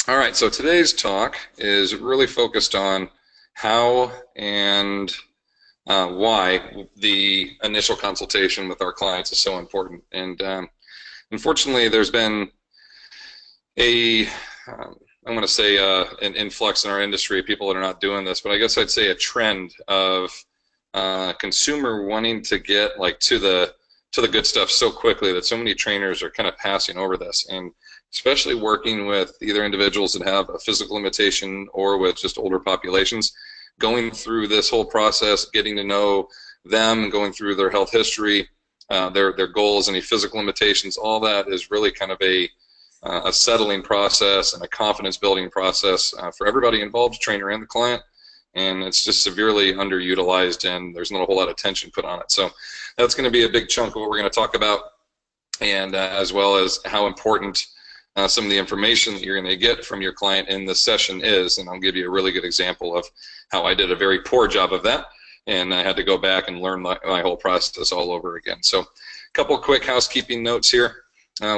All right, so today's talk is really focused on how and why the initial consultation with our clients is so important. And unfortunately, there's been a, I want to say an influx in our industry of people that are not doing this, but I guess I'd say a trend of consumer wanting to get like to the good stuff so quickly that so many trainers are kind of passing over this. And especially working with either individuals that have a physical limitation or with just older populations, going through this whole process, getting to know them, going through their health history, their goals, any physical limitations, all that is really kind of a settling process and a confidence building process for everybody involved, trainer and the client. And it's just severely underutilized, and there's not a whole lot of attention put on it. So that's going to be a big chunk of what we're going to talk about, and as well as how important some of the information that you're going to get from your client in this session is. And I'll give you a really good example of how I did a very poor job of that, and I had to go back and learn my whole process all over again. So a couple quick housekeeping notes here.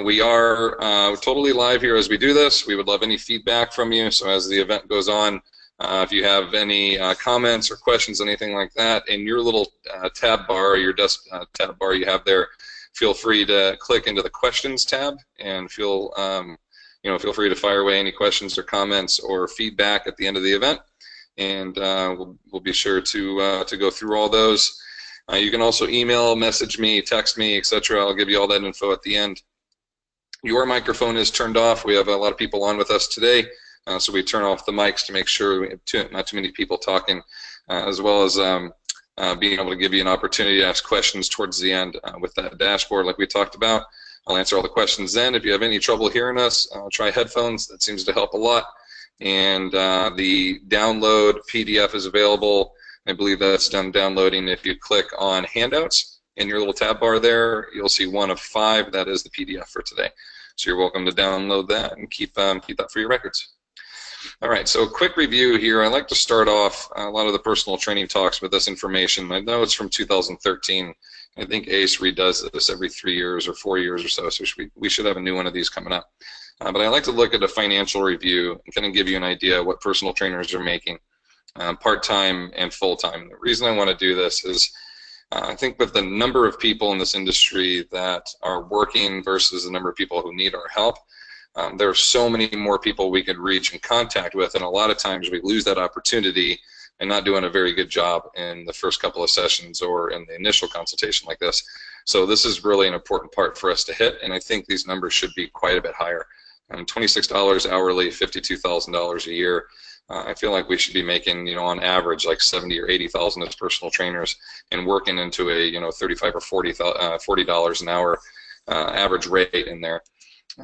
We are totally live here as we do this. We would love any feedback from you. So as the event goes on, if you have any comments or questions, anything like that, in your little tab bar, your desk tab bar you have there, feel free to click into the questions tab and feel free to fire away any questions or comments or feedback at the end of the event, and we'll be sure to go through all those. You can also email, message me, text me, etc. I'll give you all that info at the end. Your microphone is turned off. We have a lot of people on with us today, so we turn off the mics to make sure we have not too many people talking, as well as being able to give you an opportunity to ask questions towards the end with that dashboard like we talked about. I'll answer all the questions then. If you have any trouble hearing us, try headphones. That seems to help a lot. And the download PDF is available. I believe that's done downloading. If you click on handouts in your little tab bar there, you'll see one of 5. That is the PDF for today. So you're welcome to download that and keep that for your records. All right, so a quick review here. I like to start off a lot of the personal training talks with this information. I know it's from 2013. I think ACE redoes this every 3 years or 4 years or so, so we should have a new one of these coming up. But I like to look at a financial review and kind of give you an idea of what personal trainers are making, part-time and full-time. The reason I want to do this is I think with the number of people in this industry that are working versus the number of people who need our help, there are so many more people we could reach and contact with, and a lot of times we lose that opportunity and not doing a very good job in the first couple of sessions or in the initial consultation like this. So this is really an important part for us to hit, and I think these numbers should be quite a bit higher. $26 hourly, $52,000 a year. I feel like we should be making, on average, like $70,000 or $80,000 as personal trainers, and working into a, $35 or $40 an hour average rate in there.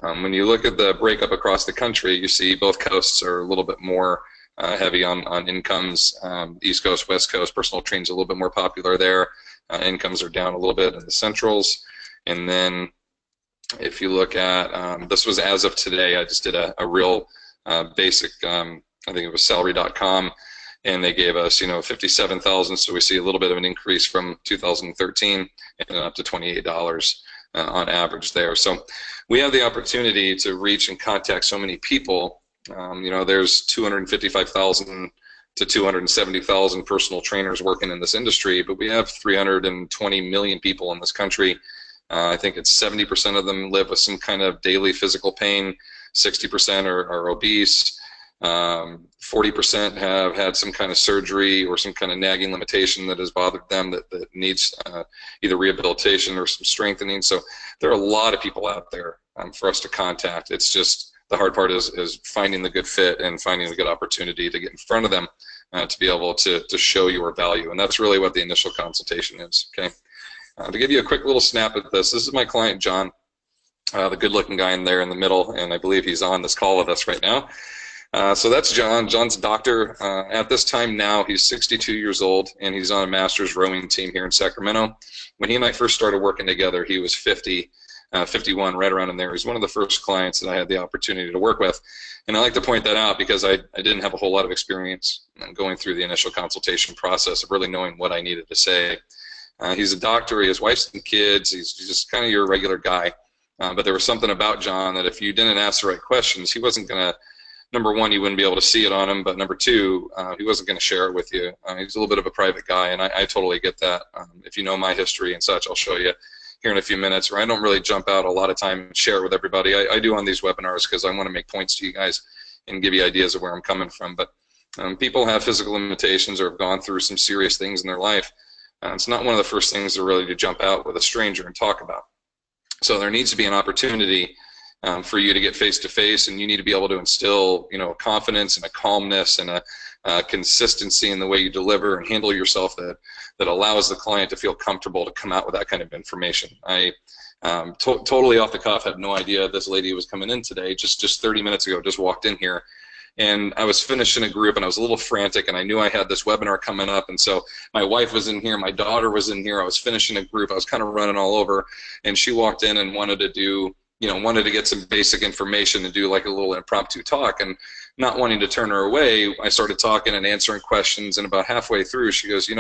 When you look at the breakup across the country, you see both coasts are a little bit more heavy on incomes. East Coast, West Coast, personal training's a little bit more popular there. Incomes are down a little bit in the centrals. And then if you look at, this was as of today, I just did a real basic, I think it was salary.com, and they gave us, 57,000, so we see a little bit of an increase from 2013 and up to $28 on average there. So we have the opportunity to reach and contact so many people. There's 255,000 to 270,000 personal trainers working in this industry, but we have 320 million people in this country. I think it's 70% of them live with some kind of daily physical pain, 60% are obese, 40% have had some kind of surgery or some kind of nagging limitation that has bothered them that needs either rehabilitation or some strengthening. So there are a lot of people out there for us to contact. It's just the hard part is finding the good fit and finding a good opportunity to get in front of them to be able to show your value. And that's really what the initial consultation is. Okay. To give you a quick little snap at this is my client, John, the good-looking guy in there in the middle, and I believe he's on this call with us right now. So that's John. John's a doctor. At this time now, he's 62 years old, and he's on a master's rowing team here in Sacramento. When he and I first started working together, he was 51, right around in there. He's one of the first clients that I had the opportunity to work with. And I like to point that out because I didn't have a whole lot of experience going through the initial consultation process of really knowing what I needed to say. He's a doctor. He has wives and kids. He's just kind of your regular guy. But there was something about John that if you didn't ask the right questions, he wasn't going to number one, you wouldn't be able to see it on him, but number two, he wasn't going to share it with you. He's a little bit of a private guy, and I totally get that. If you know my history and such, I'll show you here in a few minutes, where I don't really jump out a lot of time and share it with everybody. I do on these webinars because I want to make points to you guys and give you ideas of where I'm coming from. But people have physical limitations or have gone through some serious things in their life. It's not one of the first things to really to jump out with a stranger and talk about. So there needs to be an opportunity for you to get face to face, and you need to be able to instill, confidence and a calmness and a consistency in the way you deliver and handle yourself that allows the client to feel comfortable to come out with that kind of information. I totally off the cuff had no idea this lady was coming in today. Just 30 minutes ago, just walked in here. And I was finishing a group, and I was a little frantic, and I knew I had this webinar coming up, and so my wife was in here, my daughter was in here, I was finishing a group, I was kind of running all over, and she walked in and wanted to do, wanted to get some basic information and do like a little impromptu talk, and not wanting to turn her away, I started talking and answering questions, and about halfway through, she goes,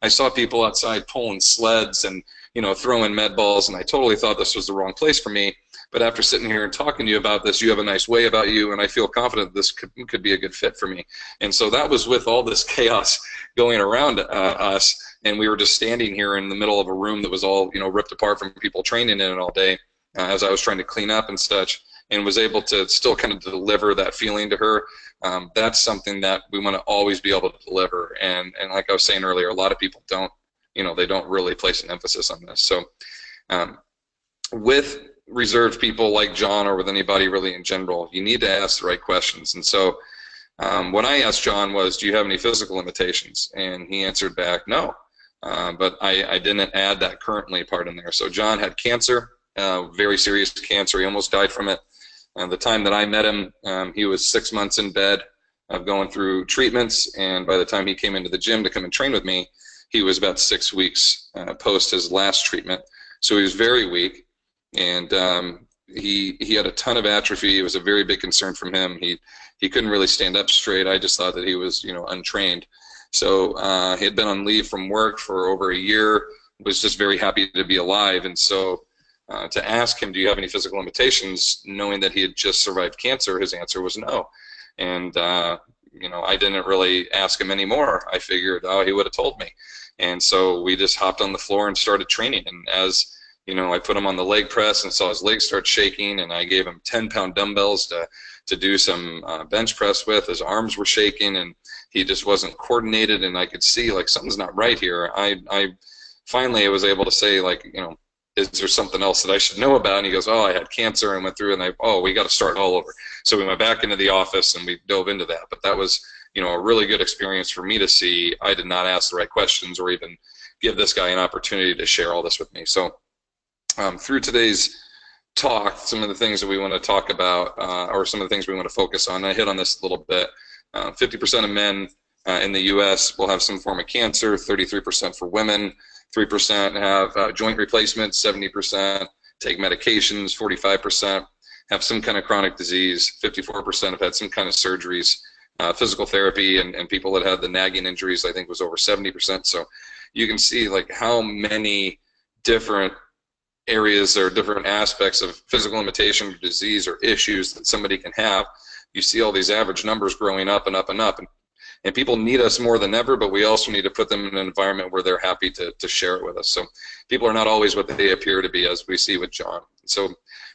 I saw people outside pulling sleds and, throwing med balls, and I totally thought this was the wrong place for me. But after sitting here and talking to you about this, you have a nice way about you, and I feel confident this could be a good fit for me. And so that was with all this chaos going around us, and we were just standing here in the middle of a room that was all, ripped apart from people training in it all day as I was trying to clean up and such, and was able to still kind of deliver that feeling to her. That's something that we want to always be able to deliver. And like I was saying earlier, a lot of people don't, they don't really place an emphasis on this. So with reserved people like John, or with anybody really in general, you need to ask the right questions. And so what I asked John was, do you have any physical limitations? And he answered back, no. But I didn't add that currently part in there. So John had cancer, very serious cancer. He almost died from it. The time that I met him, he was 6 months in bed going through treatments, and by the time he came into the gym to come and train with me, he was about 6 weeks post his last treatment. So he was very weak. And he had a ton of atrophy. It was a very big concern from him. He couldn't really stand up straight. I just thought that he was, untrained. So he had been on leave from work for over a year, was just very happy to be alive. And so to ask him, do you have any physical limitations, knowing that he had just survived cancer, his answer was no. And, I didn't really ask him anymore. I figured, he would have told me. And so we just hopped on the floor and started training. And as I put him on the leg press and saw his legs start shaking, and I gave him 10-pound dumbbells to do some bench press with. His arms were shaking, and he just wasn't coordinated, and I could see, like, something's not right here. I finally was able to say, like, is there something else that I should know about? And he goes, I had cancer, and went through, and we got to start all over. So we went back into the office, and we dove into that. But that was, a really good experience for me to see. I did not ask the right questions or even give this guy an opportunity to share all this with me. So through today's talk, some of the things that we want to talk about, or some of the things we want to focus on, I hit on this a little bit. 50% of men in the U.S. will have some form of cancer, 33% for women, 3% have joint replacement, 70% take medications, 45% have some kind of chronic disease, 54% have had some kind of surgeries, physical therapy, and people that had the nagging injuries, I think, was over 70%. So you can see, like, how many different areas or different aspects of physical limitation or disease or issues that somebody can have. You see all these average numbers growing up and up and up, and people need us more than ever, but we also need to put them in an environment where they're happy to share it with us. So people are not always what they appear to be, as we see with John. So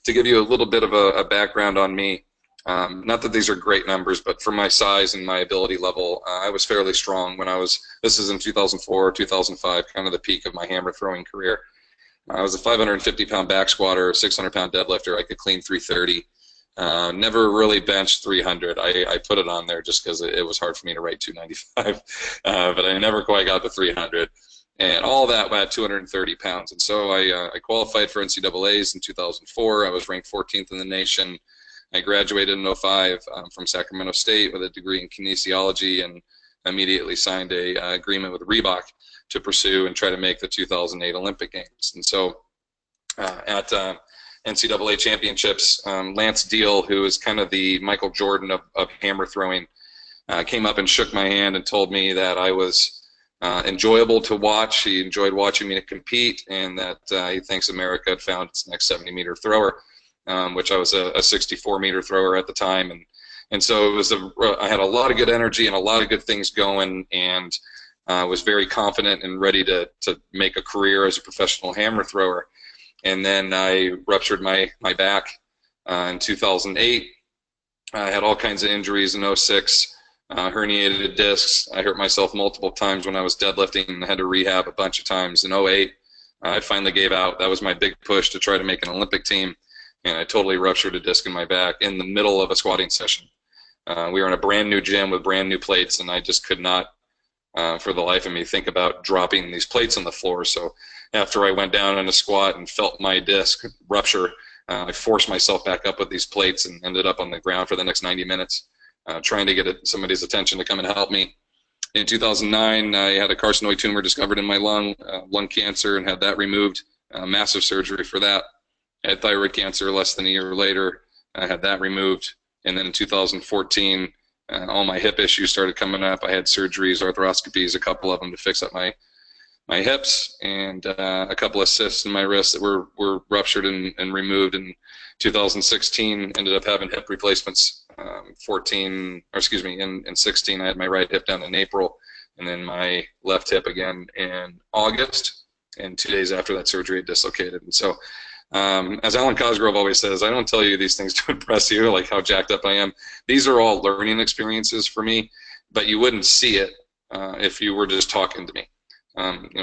to give you a little bit of a background on me, not that these are great numbers, but for my size and my ability level, I was fairly strong when this is in 2004, 2005, kind of the peak of my hammer throwing career. I was a 550-pound back squatter, 600-pound deadlifter. I could clean 330. Never really benched 300. I put it on there just because it was hard for me to write 295, but I never quite got to 300. And all that at 230 pounds. And so I qualified for NCAAs in 2004. I was ranked 14th in the nation. I graduated in 05 from Sacramento State with a degree in kinesiology, and immediately signed a agreement with Reebok to pursue and try to make the 2008 Olympic Games. And so at NCAA championships, Lance Deal, who is kind of the Michael Jordan of hammer throwing, came up and shook my hand and told me that I was enjoyable to watch. He enjoyed watching me compete, and that he thinks America had found its next 70-meter thrower, which I was a 64-meter thrower at the time. And so it was I had a lot of good energy and a lot of good things going, and was very confident and ready to make a career as a professional hammer thrower. And then I ruptured my back in 2008. I had all kinds of injuries in 06. Herniated discs. I hurt myself multiple times when I was deadlifting and had to rehab a bunch of times. In 08, I finally gave out. That was my big push to try to make an Olympic team, and I totally ruptured a disc in my back in the middle of a squatting session. We were in a brand new gym with brand new plates, and I just could not, for the life of me, think about dropping these plates on the floor. So after I went down in a squat and felt my disc rupture, I forced myself back up with these plates and ended up on the ground for the next 90 minutes. Trying to get somebody's attention to come and help me. In 2009, I had a carcinoid tumor discovered in my lung cancer, and had that removed. Massive surgery for that. I had thyroid cancer less than a year later. I had that removed. And then in 2014, all my hip issues started coming up. I had surgeries, arthroscopies, a couple of them to fix up my hips, and a couple of cysts in my wrists that were ruptured and removed. In 2016, ended up having hip replacements. In 16, I had my right hip done in April, and then my left hip again in August, and 2 days after that surgery it dislocated. And so as Alan Cosgrove always says, I don't tell you these things to impress you, like how jacked up I am. These are all learning experiences for me, but you wouldn't see it if you were just talking to me.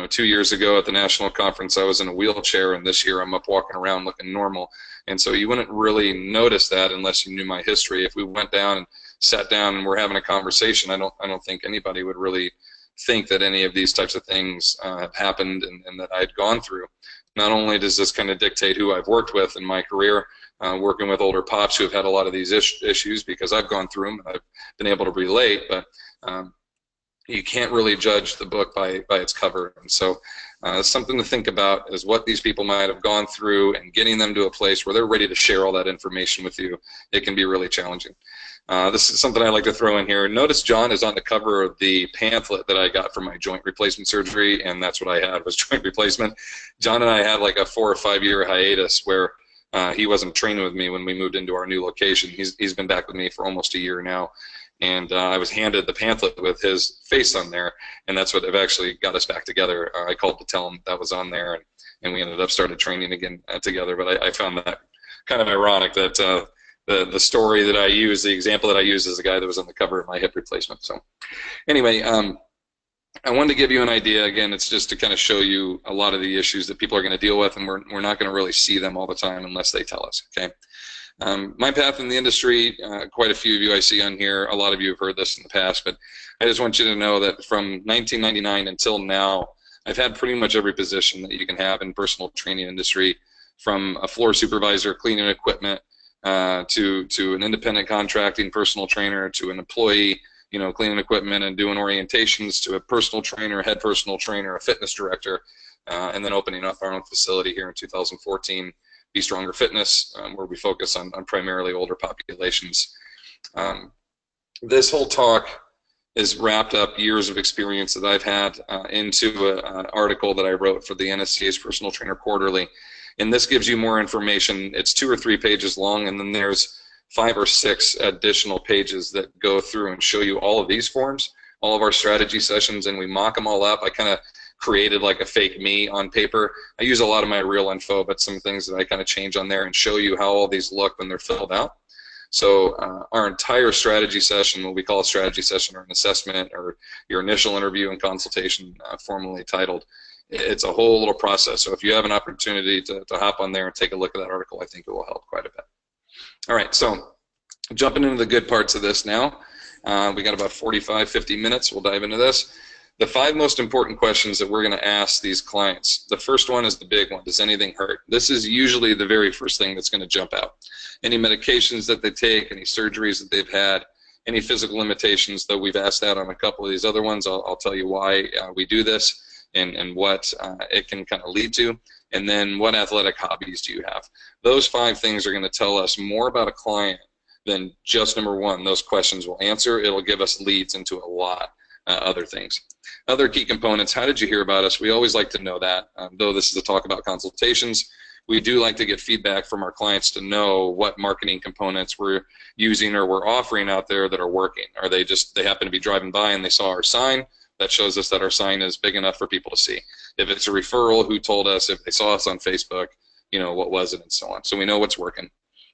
2 years ago at the national conference, I was in a wheelchair, and this year I'm up walking around looking normal. And so you wouldn't really notice that unless you knew my history. If we went down and sat down and we're having a conversation, I don't think anybody would really think that any of these types of things have happened and that I'd gone through. Not only does this kind of dictate who I've worked with in my career, working with older pops who have had a lot of these issues because I've gone through them, and I've been able to relate, but you can't really judge the book by its cover. And so something to think about is what these people might have gone through, and getting them to a place where they're ready to share all that information with you. It can be really challenging. This is something I like to throw in here. Notice John is on the cover of the pamphlet that I got for my joint replacement surgery, and that's what I had, was joint replacement. John and I had like a 4 or 5 year hiatus where he wasn't training with me when we moved into our new location. He's been back with me for almost a year now. And I was handed the pamphlet with his face on there, and that's what actually got us back together. I called to tell him that was on there, and we ended up started training again together. But I found that kind of ironic that the story that I use, the example that I use, is the guy that was on the cover of my hip replacement. So anyway, I wanted to give you an idea. Again, it's just to kind of show you a lot of the issues that people are going to deal with, and we're not going to really see them all the time unless they tell us, okay? My path in the industry, quite a few of you I see on here, a lot of you have heard this in the past, but I just want you to know that from 1999 until now, I've had pretty much every position that you can have in personal training industry, from a floor supervisor cleaning equipment to an independent contracting personal trainer, to an employee, cleaning equipment and doing orientations, to a personal trainer, head personal trainer, a fitness director, and then opening up our own facility here in 2014. Be Stronger Fitness, where we focus on primarily older populations. This whole talk is wrapped up years of experience that I've had into an article that I wrote for the NSCA's Personal Trainer Quarterly. And this gives you more information. It's 2 or 3 pages long, and then there's 5 or 6 additional pages that go through and show you all of these forms, all of our strategy sessions, and we mock them all up. I kind of created like a fake me on paper. I use a lot of my real info, but some things that I kind of change on there and show you how all these look when they're filled out. So our entire strategy session, what we call a strategy session or an assessment or your initial interview and consultation, formally titled, it's a whole little process. So if you have an opportunity to hop on there and take a look at that article, I think it will help quite a bit. All right, so jumping into the good parts of this now. We got about 45, 50 minutes. We'll dive into this. The 5 most important questions that we're going to ask these clients. The first one is the big one. Does anything hurt? This is usually the very first thing that's going to jump out. Any medications that they take, any surgeries that they've had, any physical limitations, though we've asked that on a couple of these other ones. I'll tell you why we do this and what it can kind of lead to. And then what athletic hobbies do you have? Those 5 things are going to tell us more about a client than just number 1. Those questions will answer. It'll give us leads into a lot other things. Other key components, how did you hear about us? We always like to know that. Though this is a talk about consultations, we do like to get feedback from our clients to know what marketing components we're using or we're offering out there that are working. Are they just, they happen to be driving by and they saw our sign? That shows us that our sign is big enough for people to see. If it's a referral, who told us? If they saw us on Facebook, you know, what was it, and so on. So we know what's working.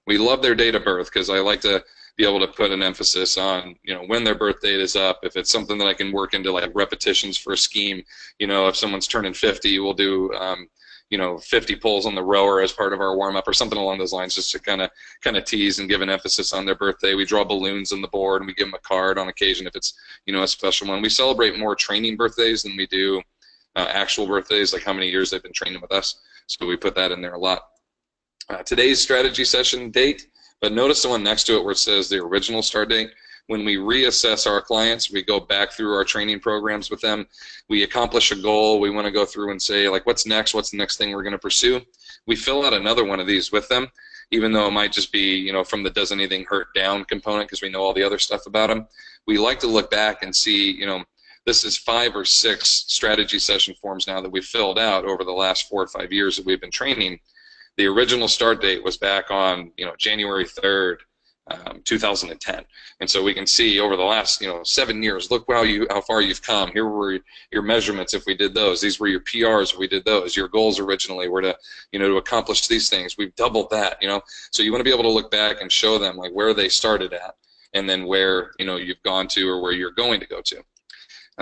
We love their date of birth, because I like to be able to put an emphasis on, you know, when their birth date is up. If it's something that I can work into like repetitions for a scheme, you know, if someone's turning 50, we'll do you know, 50 pulls on the rower as part of our warm-up or something along those lines, just to kind of tease and give an emphasis on their birthday. We draw balloons on the board and we give them a card on occasion if it's, you know, a special one. We celebrate more training birthdays than we do actual birthdays, like how many years they've been training with us. So we put that in there a lot. Today's strategy session date, but notice the one next to it where it says the original start date. When we reassess our clients, we go back through our training programs with them. We accomplish a goal. We want to go through and say, like, what's next? What's the next thing we're going to pursue? We fill out another one of these with them, even though it might just be, you know, from the does anything hurt down component, because we know all the other stuff about them. We like to look back and see, you know, this is 5 or 6 strategy session forms now that we've filled out over the last 4 or 5 years that we've been training. The original start date was back on, you know, January 3rd, 2010, and so we can see over the last, you know, 7 years, look how far you've come. Here were your measurements if we did those. These were your PRs if we did those. Your goals originally were to, you know, to accomplish these things. We've doubled that, you know. So you want to be able to look back and show them like where they started at, and then where, you know, you've gone to or where you're going to go to.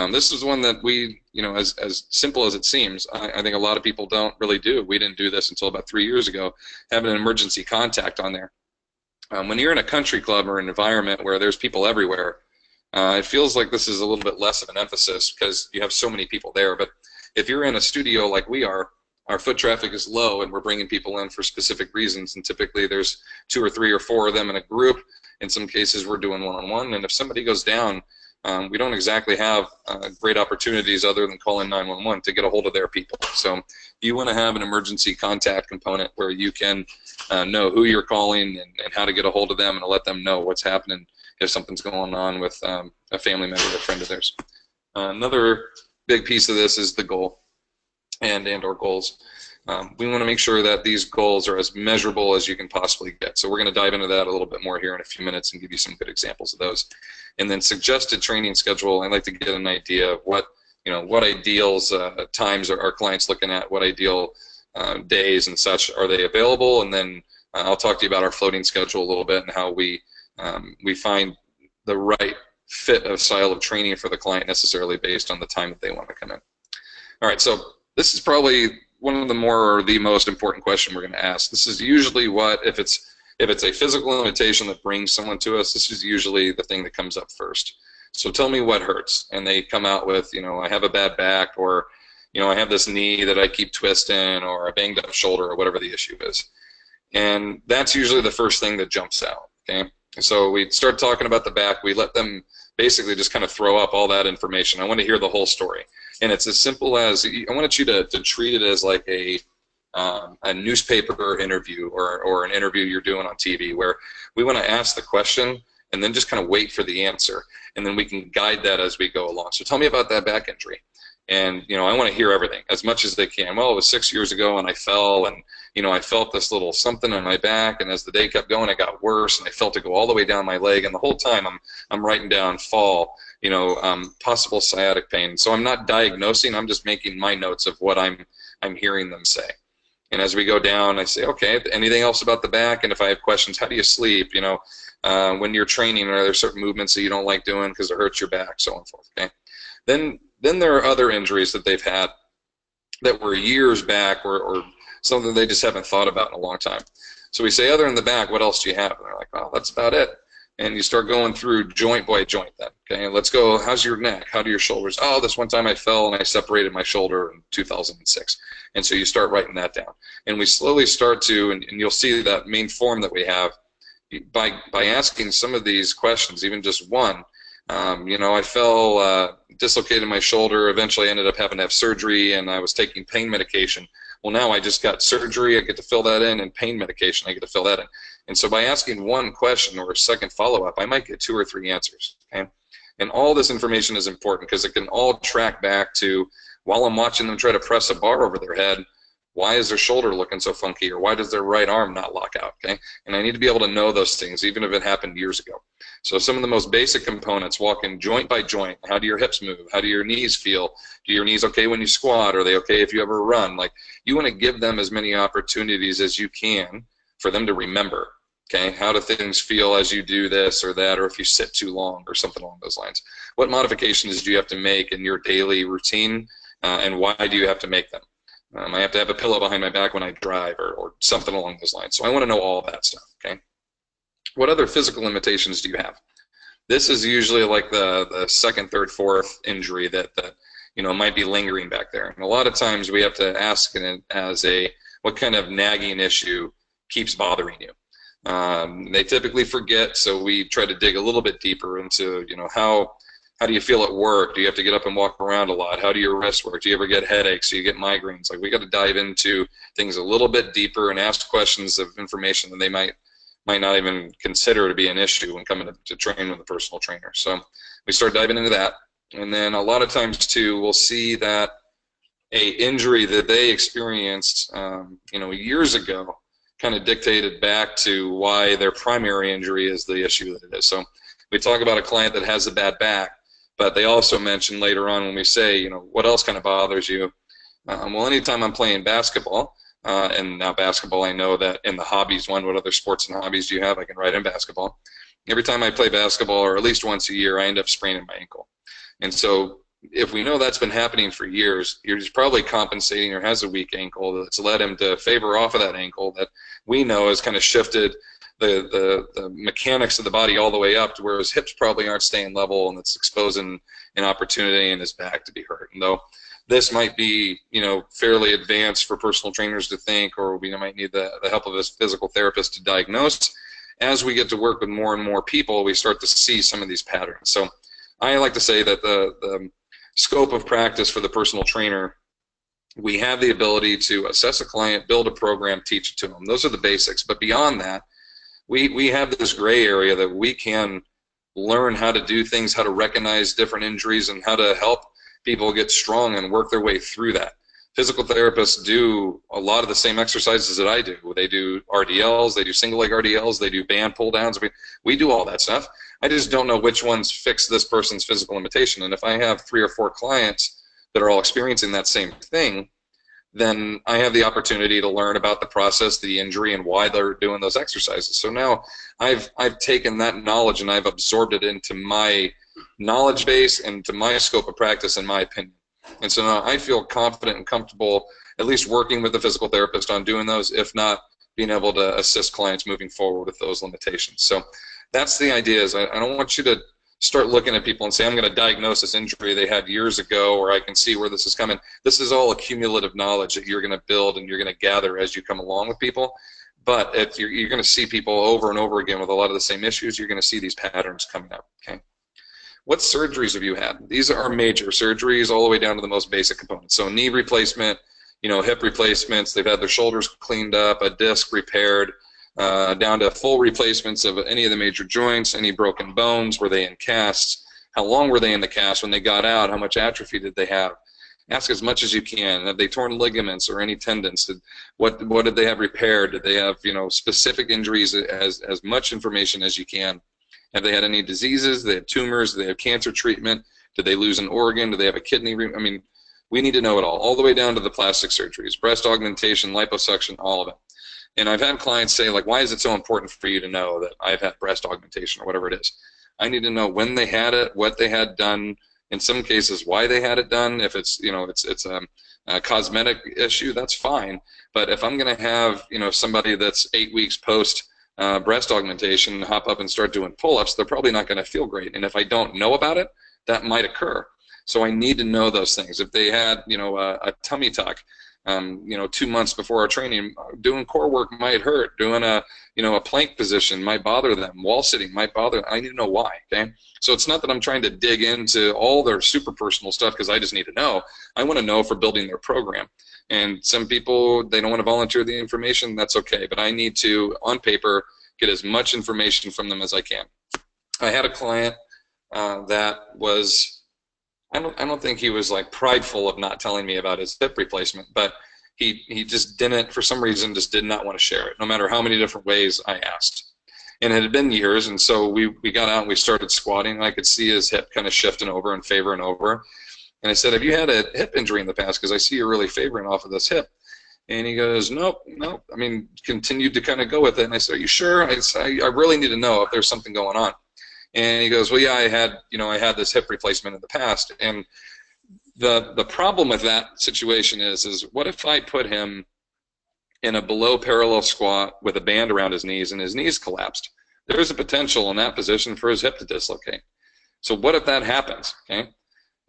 This is one that we, you know, as simple as it seems, I think a lot of people don't really do. We didn't do this until about 3 years ago, having an emergency contact on there. When you're in a country club or an environment where there's people everywhere, it feels like this is a little bit less of an emphasis because you have so many people there. But if you're in a studio like we are, our foot traffic is low and we're bringing people in for specific reasons, and typically there's 2 or 3 or 4 of them in a group. In some cases we're doing one-on-one, and if somebody goes down, we don't exactly have great opportunities other than calling 911 to get a hold of their people. So you want to have an emergency contact component where you can know who you're calling and how to get a hold of them, and to let them know what's happening if something's going on with a family member or a friend of theirs. Another big piece of this is the goal and or goals. We want to make sure that these goals are as measurable as you can possibly get. So we're going to dive into that a little bit more here in a few minutes and give you some good examples of those. And then suggested training schedule, I'd like to get an idea of what, you know, what ideals times are our clients looking at, what ideal days and such are they available, and then I'll talk to you about our floating schedule a little bit and how we find the right fit of style of training for the client necessarily based on the time that they want to come in. All right, so this is probably one of the more or the most important question we're going to ask. This is usually what, if it's a physical limitation that brings someone to us, this is usually the thing that comes up first. So tell me what hurts, and they come out with, you know, I have a bad back, or, you know, I have this knee that I keep twisting, or a banged up shoulder, or whatever the issue is. And that's usually the first thing that jumps out, okay? So we start talking about the back. We let them basically just kind of throw up all that information. I want to hear the whole story. And it's as simple as, I want you to treat it as like a newspaper interview or an interview you're doing on TV, where we want to ask the question and then just kind of wait for the answer, and then we can guide that as we go along. So tell me about that back injury. And, you know, I want to hear everything as much as they can. Well, it was 6 years ago and I fell, and, you know, I felt this little something on my back, and as the day kept going it got worse, and I felt it go all the way down my leg, and the whole time I'm writing down fall, you know, possible sciatic pain. So I'm not diagnosing, I'm just making my notes of what I'm hearing them say. And as we go down, I say, okay, anything else about the back? And if I have questions, how do you sleep? You know, when you're training, are there certain movements that you don't like doing because it hurts your back, so on and forth, okay? Then there are other injuries that they've had that were years back, or something they just haven't thought about in a long time. So we say, other than the back, what else do you have? And they're like, well, that's about it. And you start going through joint by joint then. Okay, let's go, how's your neck? How do your shoulders? Oh, this one time I fell and I separated my shoulder in 2006. And so you start writing that down. And we slowly start to, and you'll see that main form that we have, by asking some of these questions, even just one, you know, I fell, dislocated my shoulder, eventually ended up having to have surgery, and I was taking pain medication. Well, now I just got surgery, I get to fill that in, and pain medication, I get to fill that in. And so by asking one question or a second follow-up, I might get 2 or 3 answers, okay? And all this information is important because it can all track back to, while I'm watching them try to press a bar over their head, Why is their shoulder looking so funky, or why does their right arm not lock out, okay? And I need to be able to know those things, even if it happened years ago. So some of the most basic components, walking joint by joint. How do your hips move? How do your knees feel? Do your knees okay when you squat? Are they okay if you ever run? Like, you want to give them as many opportunities as you can for them to remember, okay? How do things feel as you do this or that, or if you sit too long or something along those lines? What modifications do you have to make in your daily routine, and why do you have to make them? I have to have a pillow behind my back when I drive, or something along those lines. So I want to know all that stuff, okay? What other physical limitations do you have? This is usually like the second, third, fourth injury that might be lingering back there. And a lot of times we have to ask it as what kind of nagging issue keeps bothering you. They typically forget, so we try to dig a little bit deeper into, how do you feel at work? Do you have to get up and walk around a lot? How do your wrists work? Do you ever get headaches? Do you get migraines? Like, we got to dive into things a little bit deeper and ask questions of information that they might not even consider to be an issue when coming to train with a personal trainer. So we start diving into that, and then a lot of times too, we'll see that a injury that they experienced, years ago, kind of dictated back to why their primary injury is the issue that it is. So we talk about a client that has a bad back, but they also mention later on when we say, what else kind of bothers you? Well, anytime I'm playing basketball, and now basketball, I know that in the hobbies one, what other sports and hobbies do you have? I can write in basketball. Every time I play basketball, or at least once a year, I end up spraining my ankle. And so if we know that's been happening for years, he's probably compensating or has a weak ankle that's led him to favor off of that ankle that we know has kind of shifted the mechanics of the body all the way up to where his hips probably aren't staying level, and it's exposing an opportunity in his back to be hurt. And though this might be, fairly advanced for personal trainers to think, or we might need the help of a physical therapist to diagnose, as we get to work with more and more people, we start to see some of these patterns. So I like to say that the scope of practice for the personal trainer, we have the ability to assess a client, build a program, teach it to them. Those are the basics. But beyond that, we have this gray area that we can learn how to do things, how to recognize different injuries, and how to help people get strong and work their way through that. Physical therapists do a lot of the same exercises that I do. They do RDLs, they do single leg RDLs, they do band pull downs. We do all that stuff. I just don't know which ones fix this person's physical limitation. And if I have 3 or 4 clients that are all experiencing that same thing, then I have the opportunity to learn about the process, the injury, and why they're doing those exercises. So now I've taken that knowledge and I've absorbed it into my knowledge base and to my scope of practice, in my opinion. And so now I feel confident and comfortable at least working with the physical therapist on doing those, if not being able to assist clients moving forward with those limitations. So that's the idea. Is I don't want you to start looking at people and say, I'm going to diagnose this injury they had years ago, or I can see where this is coming. This is all accumulative knowledge that you're going to build and you're going to gather as you come along with people. But if you're going to see people over and over again with a lot of the same issues, you're going to see these patterns coming up. Okay. What surgeries have you had? These are major surgeries all the way down to the most basic components. So knee replacement, hip replacements, they've had their shoulders cleaned up, a disc repaired, down to full replacements of any of the major joints, any broken bones, were they in casts, how long were they in the cast when they got out, how much atrophy did they have. Ask as much as you can. Have they torn ligaments or any tendons? What did they have repaired? Did they have specific injuries? As much information as you can. Have they had any diseases? Do they have tumors? Do they have cancer treatment? Did they lose an organ? Do they have a kidney? I mean, we need to know it all the way down to the plastic surgeries, breast augmentation, liposuction, all of it. And I've had clients say, like, why is it so important for you to know that I've had breast augmentation or whatever it is? I need to know when they had it, what they had done, in some cases why they had it done. If it's it's a cosmetic issue, that's fine. But if I'm going to have somebody that's 8 weeks post breast augmentation hop up and start doing pull-ups, they're probably not going to feel great. And if I don't know about it, that might occur. So I need to know those things. If they had a tummy tuck, 2 months before our training, doing core work might hurt. Doing a plank position might bother them. Wall sitting might bother them. I need to know why. Okay, so it's not that I'm trying to dig into all their super personal stuff because I just need to know. I want to know for building their program. And some people, they don't want to volunteer the information. That's okay, but I need to, on paper, get as much information from them as I can. I had a client that was, I don't think he was like prideful of not telling me about his hip replacement, but he just didn't, for some reason, just did not want to share it, no matter how many different ways I asked. And it had been years, and so we got out and we started squatting, and I could see his hip kind of shifting over and favoring over. And I said, have you had a hip injury in the past? Because I see you're really favoring off of this hip. And he goes, nope, nope. I mean, continued to kind of go with it. And I said, are you sure? I said, I really need to know if there's something going on. And he goes, well, yeah, I had this hip replacement in the past. And the problem with that situation is what if I put him in a below parallel squat with a band around his knees and his knees collapsed? There's a potential in that position for his hip to dislocate. So what if that happens? Okay.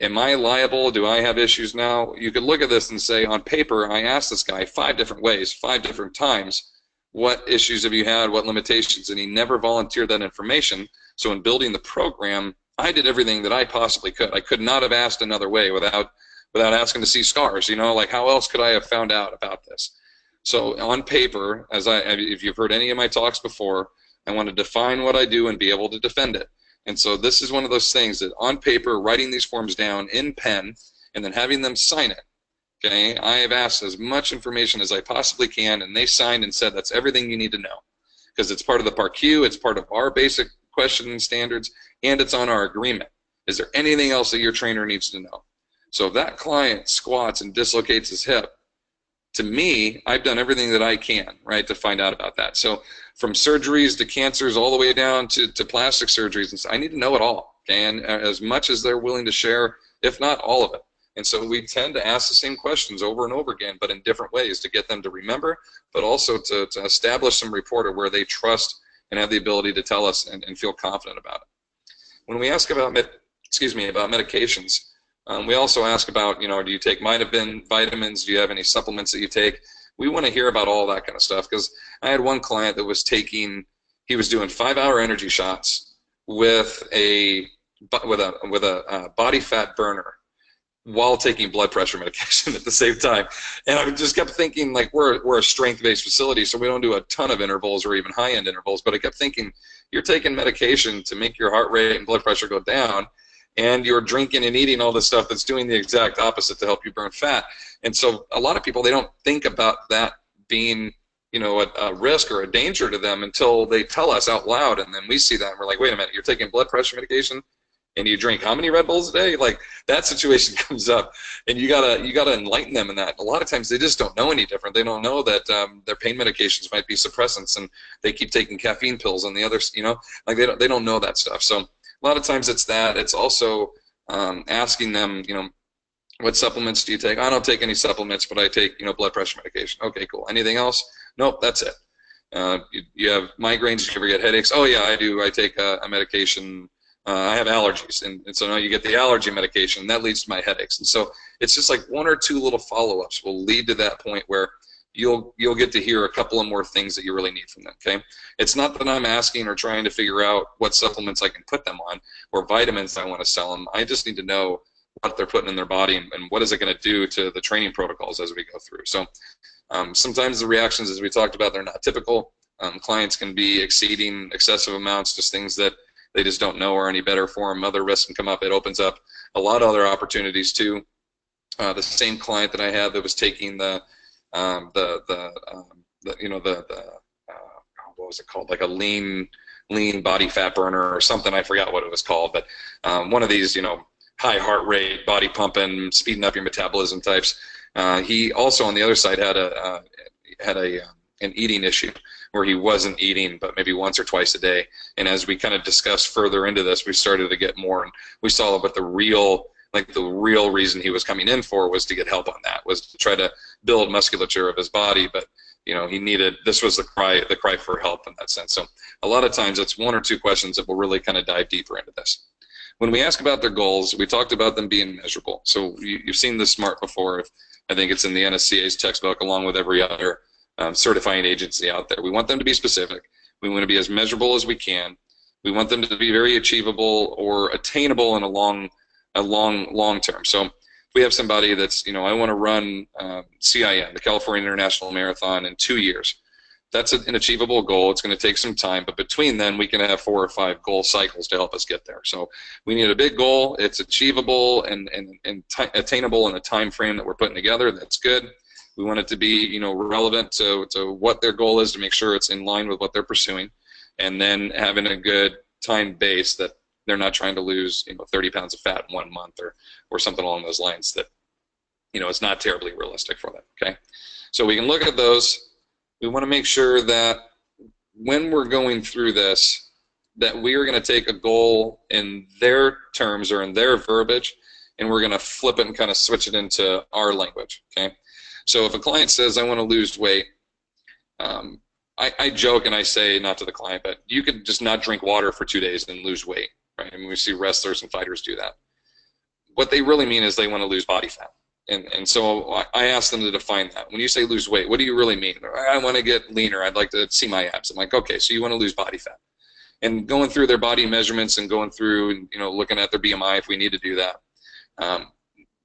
Am I liable? Do I have issues now? You could look at this and say, on paper, I asked this guy 5 different ways, 5 different times, what issues have you had, what limitations, and he never volunteered that information. So in building the program, I did everything that I possibly could. I could not have asked another way without asking to see scars. Like how else could I have found out about this? So on paper, if you've heard any of my talks before, I want to define what I do and be able to defend it. And so this is one of those things that on paper, writing these forms down in pen and then having them sign it, okay, I have asked as much information as I possibly can, and they signed and said that's everything you need to know, because it's part of the PARQ, it's part of our basic questioning standards, and it's on our agreement. Is there anything else that your trainer needs to know? So if that client squats and dislocates his hip, to me, I've done everything that I can, right, to find out about that. So from surgeries to cancers all the way down to plastic surgeries, and so I need to know it all, okay? And as much as they're willing to share, if not all of it. And so we tend to ask the same questions over and over again, but in different ways to get them to remember, but also to establish some rapport where they trust and have the ability to tell us and feel confident about it. When we ask about medications, we also ask about, do you take vitamins? Do you have any supplements that you take? We want to hear about all that kind of stuff, because I had one client that was doing 5-hour energy shots with a body fat burner while taking blood pressure medication at the same time. And I just kept thinking, like, we're a strength-based facility, so we don't do a ton of intervals or even high-end intervals, but I kept thinking, you're taking medication to make your heart rate and blood pressure go down, and you're drinking and eating all this stuff that's doing the exact opposite to help you burn fat. And so a lot of people, they don't think about that being, a risk or a danger to them until they tell us out loud, and then we see that and we're like, wait a minute, you're taking blood pressure medication and you drink how many Red Bulls a day? Like, that situation comes up, and you gotta enlighten them in that. A lot of times they just don't know any different. They don't know that their pain medications might be suppressants, and they keep taking caffeine pills and the others, like they don't know that stuff. So a lot of times it's that. It's also asking them, what supplements do you take? I don't take any supplements, but I take, blood pressure medication. Okay, cool. Anything else? Nope, that's it. You have migraines? Do you ever get headaches? Oh yeah, I do. I take a medication. I have allergies, and so now you get the allergy medication, and that leads to my headaches. And so it's just like 1 or 2 little follow-ups will lead to that point where you'll get to hear a couple of more things that you really need from them, okay? It's not that I'm asking or trying to figure out what supplements I can put them on or vitamins I want to sell them. I just need to know what they're putting in their body and what is it going to do to the training protocols as we go through. So sometimes the reactions, as we talked about, they're not typical. Clients can be exceeding excessive amounts, just things that they just don't know are any better for them. Other risks can come up. It opens up a lot of other opportunities too. The same client that I had that was taking what was it called, like a lean body fat burner or something, I forgot what it was called, but one of these, high heart rate, body pumping, speeding up your metabolism types. He also on the other side had an eating issue where he wasn't eating but maybe once or twice a day. And as we kind of discussed further into this, we started to get more, and we saw what the real reason he was coming in for was to get help on that, was to try to build musculature of his body. But he needed, this was the cry for help in that sense. So a lot of times it's 1 or 2 questions that will really kind of dive deeper into this. When we ask about their goals, we talked about them being measurable. So you've seen this SMART before. I think it's in the NSCA's textbook along with every other certifying agency out there. We want them to be specific. We want to be as measurable as we can. We want them to be very achievable or attainable in a long term. So if we have somebody that's, I want to run CIM, the California International Marathon, in 2 years. That's an achievable goal. It's going to take some time, but between then we can have 4 or 5 goal cycles to help us get there. So we need a big goal. It's achievable and attainable in a time frame that we're putting together. That's good. We want it to be, you know, relevant to what their goal is, to make sure it's in line with what they're pursuing, and then having a good time base that they're not trying to lose, you know, 30 pounds of fat in 1 month or something along those lines that, you know, it's not terribly realistic for them. Okay, so we can look at those. We want to make sure that when we're going through this, that we are going to take a goal in their terms or in their verbiage, and we're going to flip it and kind of switch it into our language. Okay, so if a client says, I want to lose weight, I joke and I say, not to the client, but you could just not drink water for 2 days and lose weight, right? I mean, we see wrestlers and fighters do that. What they really mean is they want to lose body fat. And so I ask them to define that. When you say lose weight, what do you really mean? I want to get leaner. I'd like to see my abs. I'm like, okay, so you want to lose body fat. And going through their body measurements and going through, you know, looking at their BMI if we need to do that,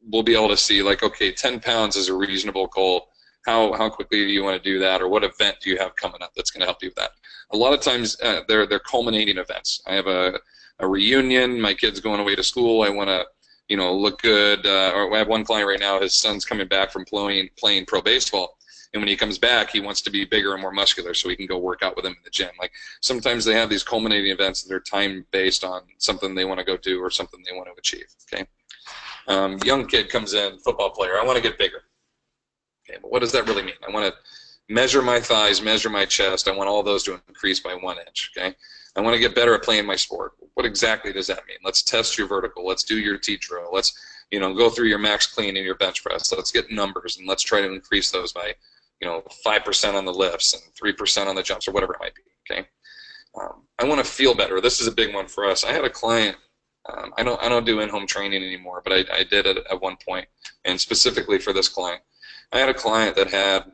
we'll be able to see, like, okay, 10 pounds is a reasonable goal. How quickly do you want to do that, or what event do you have coming up that's going to help you with that? A lot of times they're culminating events. I have a reunion, my kid's going away to school, I want to, you know, look good, or I have one client right now, his son's coming back from playing pro baseball, and when he comes back, he wants to be bigger and more muscular so he can go work out with him in the gym. Like, sometimes they have these culminating events that are time based on something they want to go do or something they want to achieve. Okay, young kid comes in, football player, I want to get bigger. Okay, but what does that really mean? I want to measure my thighs, measure my chest. I want all those to increase by 1 inch. Okay, I want to get better at playing my sport. What exactly does that mean? Let's test your vertical. Let's do your T drill. Let's, you know, go through your max clean and your bench press. Let's get numbers, and let's try to increase those by, you know, 5% on the lifts and 3% on the jumps, or whatever it might be. Okay, I want to feel better. This is a big one for us. I had a client. I don't do in-home training anymore, but I did it at one point, and specifically for this client, I had a client that had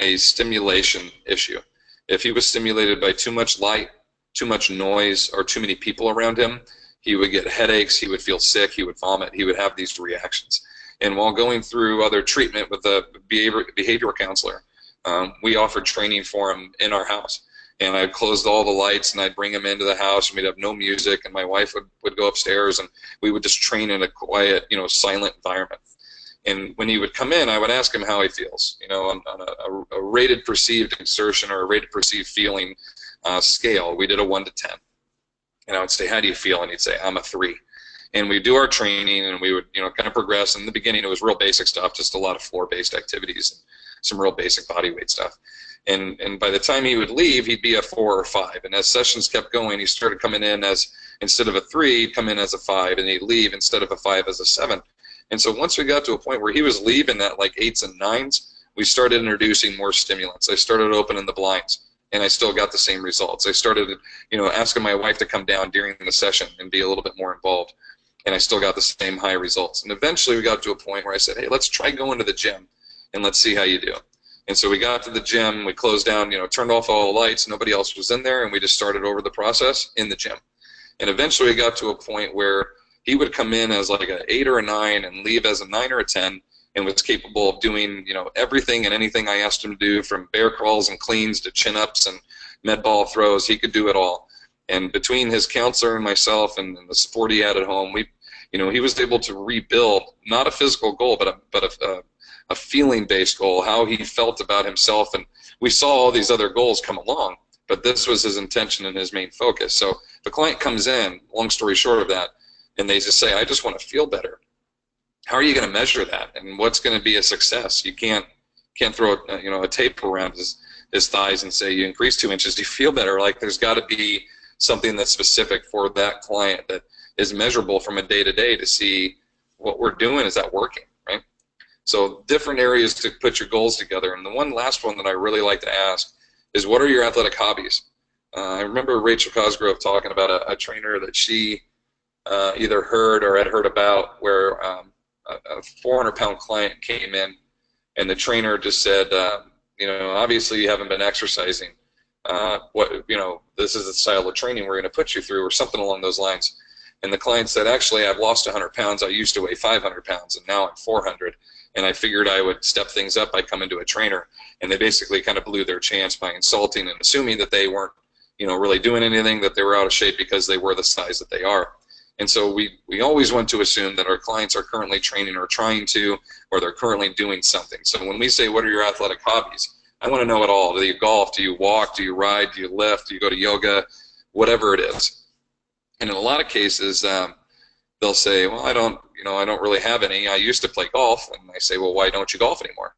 a stimulation issue. If he was stimulated by too much light, too much noise, or too many people around him, he would get headaches, he would feel sick, he would vomit, he would have these reactions. And while going through other treatment with a behavioral counselor, we offered training for him in our house. And I closed all the lights, and I'd bring him into the house, and we'd have no music, and my wife would go upstairs, and we would just train in a quiet, you know, silent environment. And when he would come in, I would ask him how he feels, you know, on a rated perceived exertion or a rated perceived feeling scale. We did a 1 to 10. And I would say, how do you feel? And he'd say, I'm a 3. And we'd do our training, and we would, you know, kind of progress. In the beginning, it was real basic stuff, just a lot of floor-based activities and some real basic body weight stuff. And by the time he would leave, he'd be a 4 or 5. And as sessions kept going, he started coming in as, instead of a 3, he'd come in as a 5, and he'd leave instead of a 5 as a 7. And so once we got to a point where he was leaving at like 8s and 9s, we started introducing more stimulants. I started opening the blinds, and I still got the same results. I started, you know, asking my wife to come down during the session and be a little bit more involved, and I still got the same high results. And eventually we got to a point where I said, hey, let's try going to the gym, and let's see how you do. And so we got to the gym, we closed down, you know, turned off all the lights, nobody else was in there, and we just started over the process in the gym. And eventually we got to a point where he would come in as like an 8 or a 9 and leave as a 9 or a 10, and was capable of doing, you know, everything and anything I asked him to do, from bear crawls and cleans to chin-ups and med ball throws. He could do it all. And between his counselor and myself and the support he had at home, we, you know, he was able to rebuild not a physical goal, but a feeling-based goal, how he felt about himself. And we saw all these other goals come along, but this was his intention and his main focus. So the client comes in, long story short of that, and they just say, I just want to feel better. How are you going to measure that? And what's going to be a success? You can't throw you know, a tape around his thighs and say, you increase 2 inches, do you feel better? Like, there's got to be something that's specific for that client that is measurable from a day-to-day to see what we're doing, is that working, right? So different areas to put your goals together. And the one last one that I really like to ask is, what are your athletic hobbies? I remember Rachel Cosgrove talking about a trainer that she either heard or had heard about, where a 400-pound client came in, and the trainer just said, you know, obviously you haven't been exercising. What, you know, this is the style of training we're going to put you through, or something along those lines. And the client said, actually, I've lost 100 pounds. I used to weigh 500 pounds, and now I'm 400. And I figured I would step things up by coming to a trainer. And they basically kind of blew their chance by insulting and assuming that they weren't, you know, really doing anything, that they were out of shape because they were the size that they are. And so we always want to assume that our clients are currently training or trying to, or they're currently doing something. So when we say, what are your athletic hobbies? I want to know it all. Do you golf? Do you walk? Do you ride? Do you lift? Do you go to yoga? Whatever it is. And in a lot of cases, they'll say, well, I don't really have any. I used to play golf. And I say, well, why don't you golf anymore?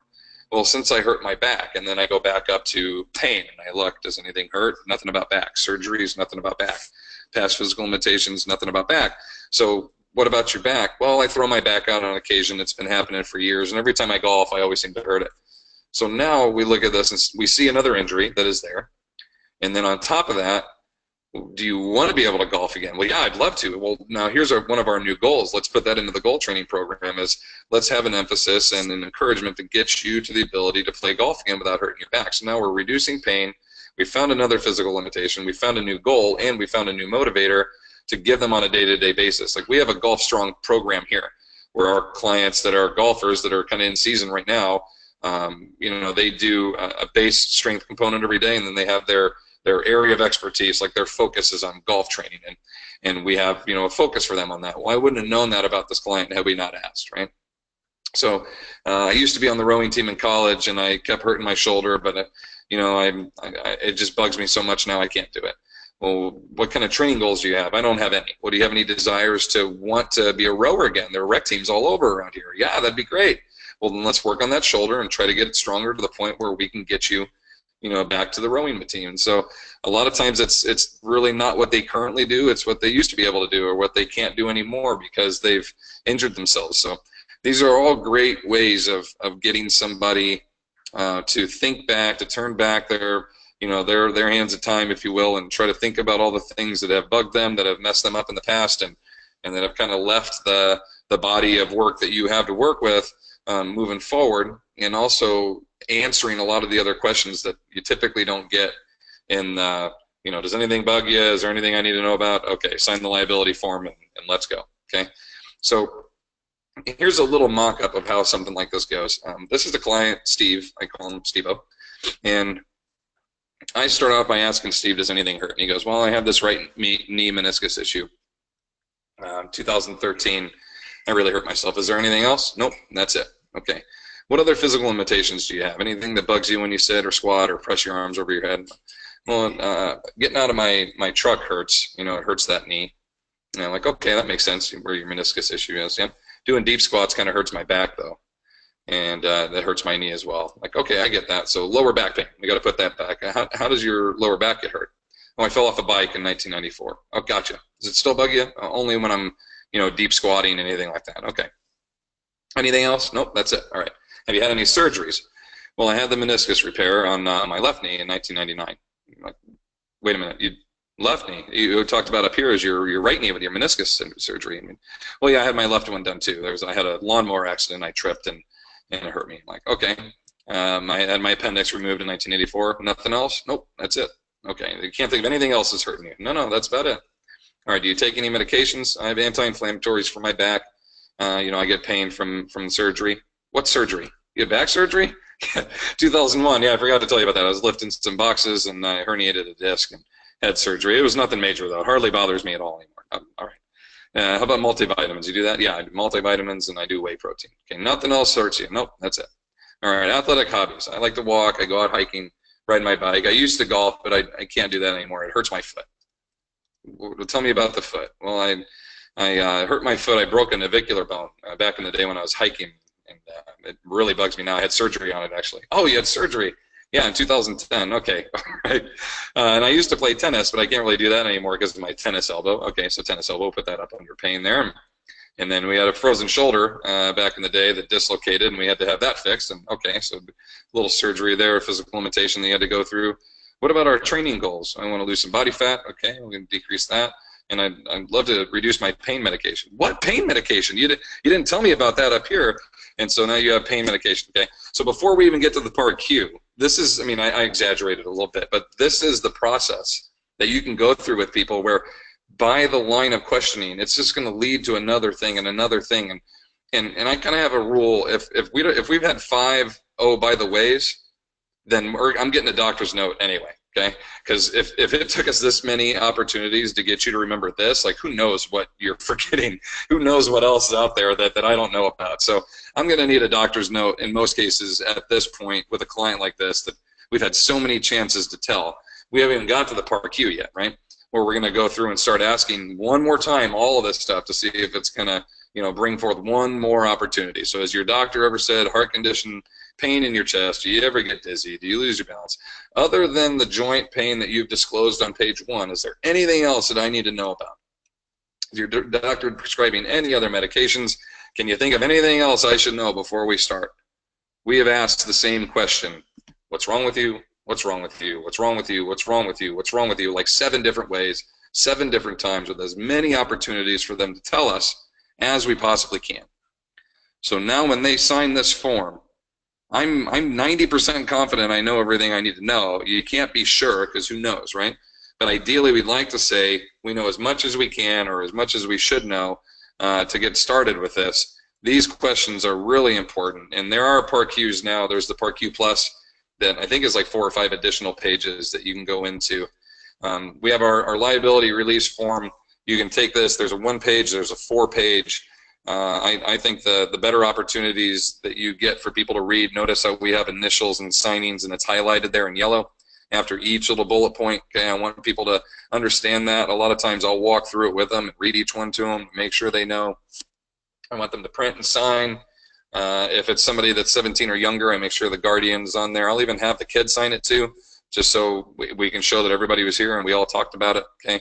Well, since I hurt my back. And then I go back up to pain, and I look, does anything hurt? Nothing about back. Surgeries, nothing about back. Past physical limitations, nothing about back. So what about your back? Well, I throw my back out on occasion. It's been happening for years, and every time I golf, I always seem to hurt it. So now we look at this and we see another injury that is there, and then on top of that, do you want to be able to golf again? Well, yeah, I'd love to. Well, now here's one of our new goals. Let's put that into the goal training program. Is let's have an emphasis and an encouragement to get you to the ability to play golf again without hurting your back. So now we're reducing pain. We found another physical limitation. We found a new goal, and we found a new motivator to give them on a day-to-day basis. Like we have a Golf Strong program here, where our clients that are golfers that are kind of in season right now, they do a base strength component every day, and then they have their area of expertise, like their focus is on golf training, and we have a focus for them on that. Well, I wouldn't have known that about this client had we not asked, right? So I used to be on the rowing team in college, and I kept hurting my shoulder, but it just bugs me so much now I can't do it. Well, what kind of training goals do you have? I don't have any. Well, do you have any desires to want to be a rower again? There are rec teams all over around here. Yeah, that'd be great. Well, then let's work on that shoulder and try to get it stronger to the point where we can get you, back to the rowing team. So a lot of times it's really not what they currently do. It's what they used to be able to do or what they can't do anymore because they've injured themselves. So these are all great ways of getting somebody to think back, to turn back their hands of time, if you will, and try to think about all the things that have bugged them, that have messed them up in the past, and that have kind of left the body of work that you have to work with moving forward, and also answering a lot of the other questions that you typically don't get in does anything bug you? Is there anything I need to know about? Okay, sign the liability form and let's go. Okay, so here's a little mock-up of how something like this goes. This is the client, Steve. I call him Steve-O. And I start off by asking Steve, does anything hurt? And he goes, well, I have this right knee meniscus issue. 2013, I really hurt myself. Is there anything else? Nope, that's it. Okay. What other physical limitations do you have? Anything that bugs you when you sit or squat or press your arms over your head? Well, getting out of my truck hurts. It hurts that knee. And I'm like, okay, that makes sense where your meniscus issue is. Yeah. Doing deep squats kind of hurts my back, though. And that hurts my knee as well. Like, okay, I get that. So lower back pain, we got to put that back. How does your lower back get hurt? Oh, I fell off a bike in 1994. Oh, gotcha. Does it still bug you? Only when I'm, deep squatting and anything like that. Okay. Anything else? Nope, that's it. All right. Have you had any surgeries? Well, I had the meniscus repair on my left knee in 1999. I'm like, wait a minute, you left knee? You talked about up here as your right knee with your meniscus surgery. Well, yeah, I had my left one done too. I had a lawnmower accident. I tripped and it hurt me. I'm like, okay. I had my appendix removed in 1984. Nothing else? Nope, that's it. Okay, you can't think of anything else that's hurting you. No, that's about it. All right, do you take any medications? I have anti-inflammatories for my back. I get pain from surgery. What surgery? You had back surgery? 2001, yeah, I forgot to tell you about that. I was lifting some boxes and I herniated a disc and had surgery. It was nothing major, though. It hardly bothers me at all anymore. All right. How about multivitamins? You do that? Yeah, I do multivitamins and I do whey protein. Okay, nothing else hurts you. Nope, that's it. All right, athletic hobbies. I like to walk. I go out hiking, ride my bike. I used to golf, but I can't do that anymore. It hurts my foot. Well, tell me about the foot. Well, I hurt my foot. I broke a navicular bone back in the day when I was hiking, and it really bugs me now. I had surgery on it, actually. Oh, you had surgery? Yeah, in 2010. Okay, all right. And I used to play tennis, but I can't really do that anymore because of my tennis elbow. Okay, so tennis elbow, put that up under pain there. And then we had a frozen shoulder back in the day that dislocated, and we had to have that fixed. And okay, so a little surgery there, physical limitation that you had to go through. What about our training goals? I want to lose some body fat. Okay, we're going to decrease that. And I'd love to reduce my pain medication. What pain medication? You didn't tell me about that up here. And so now you have pain medication. Okay, so before we even get to the part Q, this is, I exaggerated a little bit, but this is the process that you can go through with people where by the line of questioning, it's just going to lead to another thing and another thing. And I kind of have a rule. If we've had 5 oh by the ways, then I'm getting a doctor's note anyway. Okay, because if it took us this many opportunities to get you to remember this, like, who knows what you're forgetting? Who knows what else is out there that I don't know about? So I'm going to need a doctor's note in most cases at this point with a client like this that we've had so many chances to tell. We haven't even got to the part Q yet, right? Where we're going to go through and start asking one more time all of this stuff to see if it's going to, you know, bring forth one more opportunity. So as your doctor ever said, heart condition, pain in your chest, do you ever get dizzy? Do you lose your balance? Other than the joint pain that you've disclosed on page 1, is there anything else that I need to know about? Is your doctor prescribing any other medications? Can you think of anything else I should know before we start? We have asked the same question. What's wrong with you? What's wrong with you? What's wrong with you? What's wrong with you? What's wrong with you? Like 7 different ways, 7 different times, with as many opportunities for them to tell us as we possibly can. So now when they sign this form, I'm 90% confident I know everything I need to know. You can't be sure, because who knows, right? But ideally, we'd like to say we know as much as we can, or as much as we should know, to get started with this. These questions are really important, and there are Part Qs now. There's the Part Q Plus that I think is like 4 or 5 additional pages that you can go into. We have our liability release form. You can take this. There's a 1-page. There's a 4-page. I think the better opportunities that you get for people to read, notice how we have initials and signings, and it's highlighted there in yellow after each little bullet point. Okay, I want people to understand that. A lot of times I'll walk through it with them and read each one to them, make sure they know. I want them to print and sign. If it's somebody that's 17 or younger, I make sure the guardian's on there. I'll even have the kid sign it too, just so we can show that everybody was here and we all talked about it. Okay.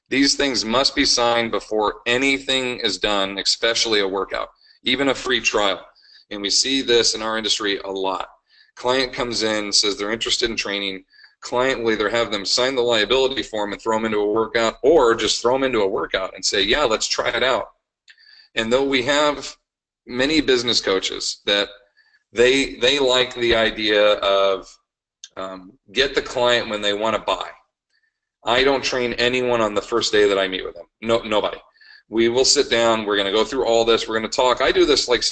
These things must be signed before anything is done, especially a workout, even a free trial. And we see this in our industry a lot. Client comes in, says they're interested in training. Client will either have them sign the liability form and throw them into a workout, or just throw them into a workout and say, yeah, let's try it out. And though we have many business coaches that they like the idea of get the client when they want to buy. I don't train anyone on the first day that I meet with them. No, nobody. We will sit down. We're going to go through all this. We're going to talk. I do this like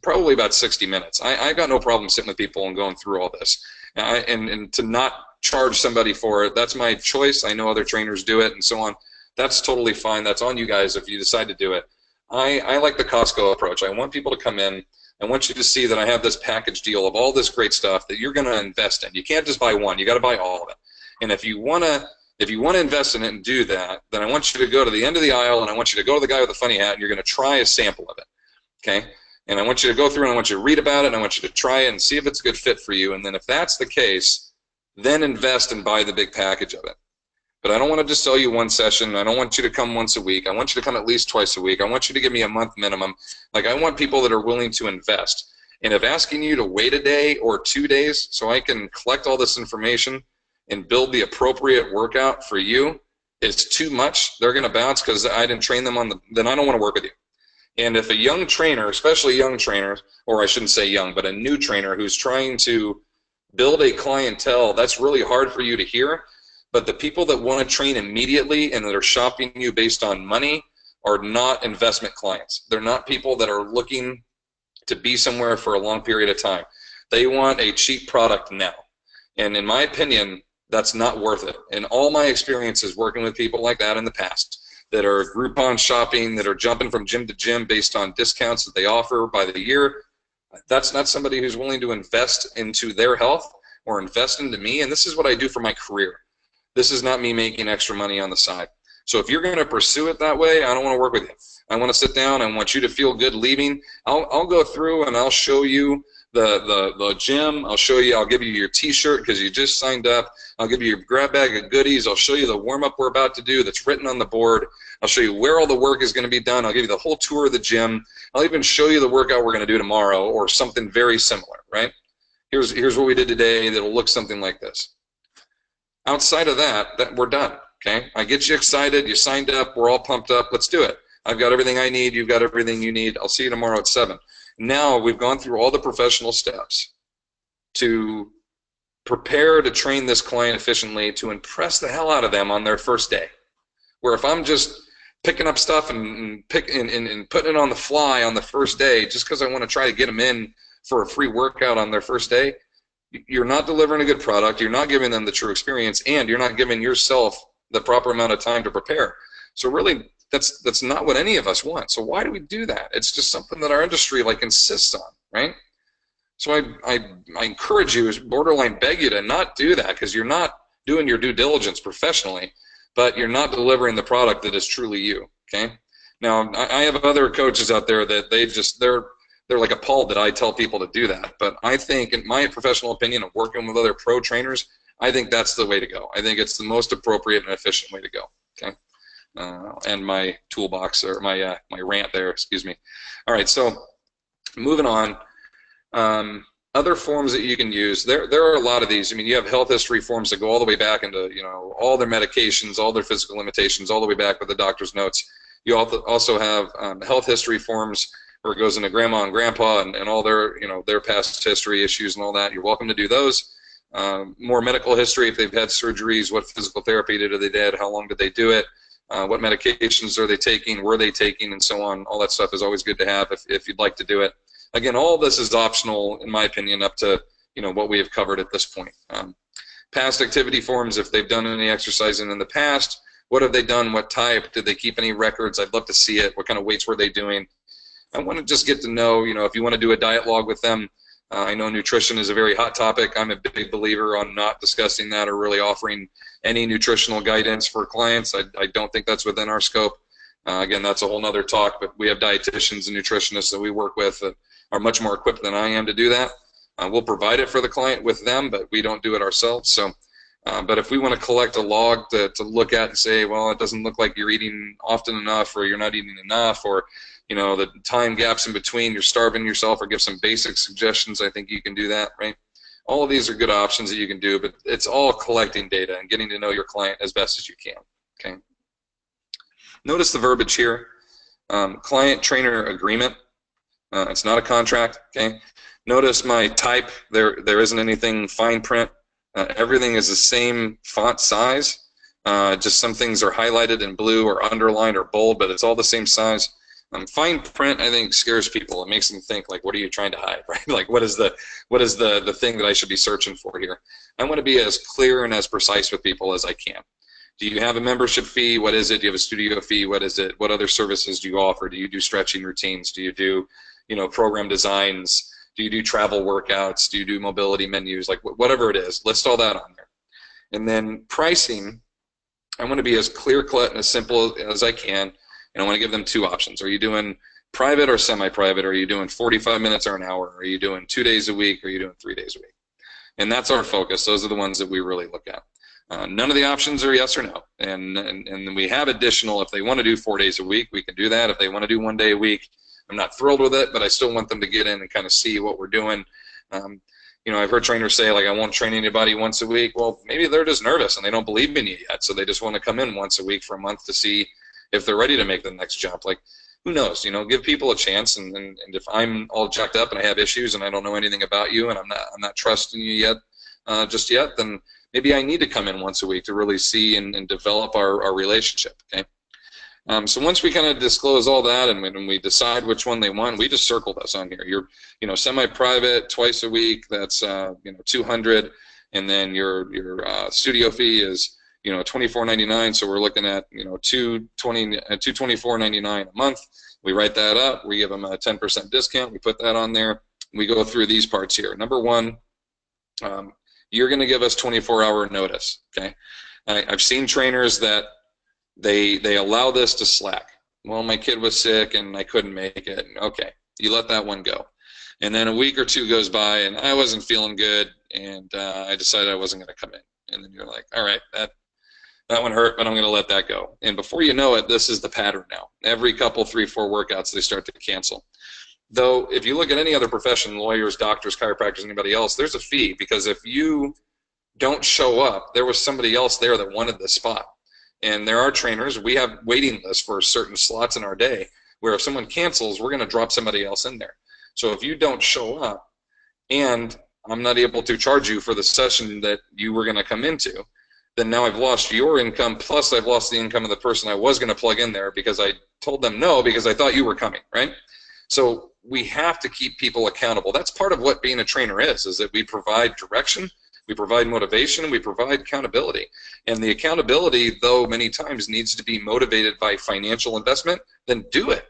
probably about 60 minutes. I've got no problem sitting with people and going through all this. And to not charge somebody for it, that's my choice. I know other trainers do it and so on. That's totally fine. That's on you guys if you decide to do it. I like the Costco approach. I want people to come in. I want you to see that I have this package deal of all this great stuff that you're going to invest in. You can't just buy one. You got to buy all of it. And if you want to invest in it and do that, then I want you to go to the end of the aisle and I want you to go to the guy with the funny hat and you're going to try a sample of it. Okay? And I want you to go through and I want you to read about it and I want you to try it and see if it's a good fit for you. And then if that's the case, then invest and buy the big package of it. But I don't want to just sell you one session. I don't want you to come once a week. I want you to come at least twice a week. I want you to give me a month minimum. Like, I want people that are willing to invest. And if asking you to wait a day or 2 days so I can collect all this information and build the appropriate workout for you is too much, they're going to bounce because I didn't train them on then I don't want to work with you. And if a young trainer, especially young trainers, or I shouldn't say young, but a new trainer who's trying to build a clientele, that's really hard for you to hear. But the people that want to train immediately and that are shopping you based on money are not investment clients. They're not people that are looking to be somewhere for a long period of time. They want a cheap product now. And in my opinion, that's not worth it. In all my experiences working with people like that in the past, that are Groupon shopping, that are jumping from gym to gym based on discounts that they offer by the year, that's not somebody who's willing to invest into their health or invest into me. And this is what I do for my career. This is not me making extra money on the side. So if you're going to pursue it that way, I don't want to work with you. I want to sit down. I want you to feel good leaving. I'll go through and I'll show you the gym. I'll give you your t-shirt because you just signed up. I'll give you your grab bag of goodies. I'll show you the warm-up we're about to do that's written on the board. I'll show you where all the work is going to be done. I'll give you the whole tour of the gym. I'll even show you the workout we're going to do tomorrow or something very similar, right? Here's what we did today that'll look something like this. Outside of that, we're done, okay? I get you excited. You signed up. We're all pumped up. Let's do it. I've got everything I need. You've got everything you need. I'll see you tomorrow at 7. Now we've gone through all the professional steps to prepare to train this client efficiently to impress the hell out of them on their first day. Where if I'm just picking up stuff and putting it on the fly on the first day just because I want to try to get them in for a free workout on their first day, you're not delivering a good product, you're not giving them the true experience, and you're not giving yourself the proper amount of time to prepare. So really, that's not what any of us want. So why do we do that? It's just something that our industry like insists on, right? So I encourage you, borderline beg you to not do that, because you're not doing your due diligence professionally, but you're not delivering the product that is truly you. Okay. Now I have other coaches out there that they're like appalled that I tell people to do that. But I think, in my professional opinion, of working with other pro trainers, I think that's the way to go. I think it's the most appropriate and efficient way to go. Okay. And my toolbox, or my rant there, excuse me. All right, so moving on. Other forms that you can use, there are a lot of these. I mean, you have health history forms that go all the way back into, you know, all their medications, all their physical limitations, all the way back with the doctor's notes. You also have health history forms where it goes into grandma and grandpa and all their, you know, their past history issues and all that. You're welcome to do those. More medical history, if they've had surgeries, what physical therapy did they did, how long did they do it, what medications are they taking, were they taking, and so on. All that stuff is always good to have if you'd like to do it. Again, all this is optional, in my opinion, up to, you know, what we have covered at this point. Past activity forms, if they've done any exercising in the past, what have they done, what type, did they keep any records? I'd love to see it. What kind of weights were they doing? I want to just get to know, you know, if you want to do a diet log with them. I know nutrition is a very hot topic. I'm a big believer on not discussing that or really offering any nutritional guidance for clients. I don't think that's within our scope. Again, that's a whole nother talk, but we have dietitians and nutritionists that we work with that are much more equipped than I am to do that. We'll provide it for the client with them, but we don't do it ourselves. So, but if we want to collect a log to look at and say, well, it doesn't look like you're eating often enough, or you're not eating enough, or, you know, the time gaps in between, you're starving yourself, or give some basic suggestions, I think you can do that, right? All of these are good options that you can do, but it's all collecting data and getting to know your client as best as you can, okay? Notice the verbiage here, client-trainer agreement. It's not a contract, okay? Notice my type, there isn't anything fine print. Everything is the same font size. Just some things are highlighted in blue or underlined or bold, but it's all the same size. Fine print, I think, scares people. It makes them think, like, what are you trying to hide, right? Like, what is the thing that I should be searching for here? I want to be as clear and as precise with people as I can. Do you have a membership fee? What is it? Do you have a studio fee? What is it? What other services do you offer? Do you do stretching routines? Do you do, you know, program designs? Do you do travel workouts? Do you do mobility menus? Like, whatever it is, list all that on there. And then pricing, I want to be as clear-cut and as simple as I can, and I want to give them two options. Are you doing private or semi-private? Are you doing 45 minutes or an hour? Are you doing 2 days a week? Or are you doing 3 days a week? And that's our focus. Those are the ones that we really look at. None of the options are yes or no. And we have additional, if they want to do 4 days a week, we can do that. If they want to do 1 day a week, I'm not thrilled with it, but I still want them to get in and kind of see what we're doing. You know, I've heard trainers say, like, I won't train anybody once a week. Well, maybe they're just nervous and they don't believe in you yet, so they just want to come in once a week for a month to see if they're ready to make the next jump. Like, who knows? You know, give people a chance. And if I'm all jacked up and I have issues and I don't know anything about you and I'm not trusting you yet, just yet, then maybe I need to come in once a week to really see and develop our relationship. Okay. So once we kind of disclose all that and when we decide which one they want, we just circle this on here. You're, you know, semi-private, twice a week. That's you know, $200, and then your studio fee is, you know, $24.99. So we're looking at, you know, $224.99 a month. We write that up. We give them a 10% discount. We put that on there. We go through these parts here. Number one, you're going to give us 24-hour notice. Okay. I've seen trainers that they allow this to slack. Well, my kid was sick and I couldn't make it. Okay, you let that one go. And then a week or two goes by and I wasn't feeling good and I decided I wasn't going to come in. And then you're like, all right, that one hurt, but I'm going to let that go. And before you know it, this is the pattern now. Every couple, 3, 4 workouts, they start to cancel. Though, if you look at any other profession, lawyers, doctors, chiropractors, anybody else, there's a fee, because if you don't show up, there was somebody else there that wanted the spot. And there are trainers, we have waiting lists for certain slots in our day, where if someone cancels, we're going to drop somebody else in there. So if you don't show up, and I'm not able to charge you for the session that you were going to come into, then now I've lost your income, plus I've lost the income of the person I was going to plug in there because I told them no because I thought you were coming, right? So we have to keep people accountable. That's part of what being a trainer is that we provide direction, we provide motivation, we provide accountability. And the accountability, though many times needs to be motivated by financial investment, then do it.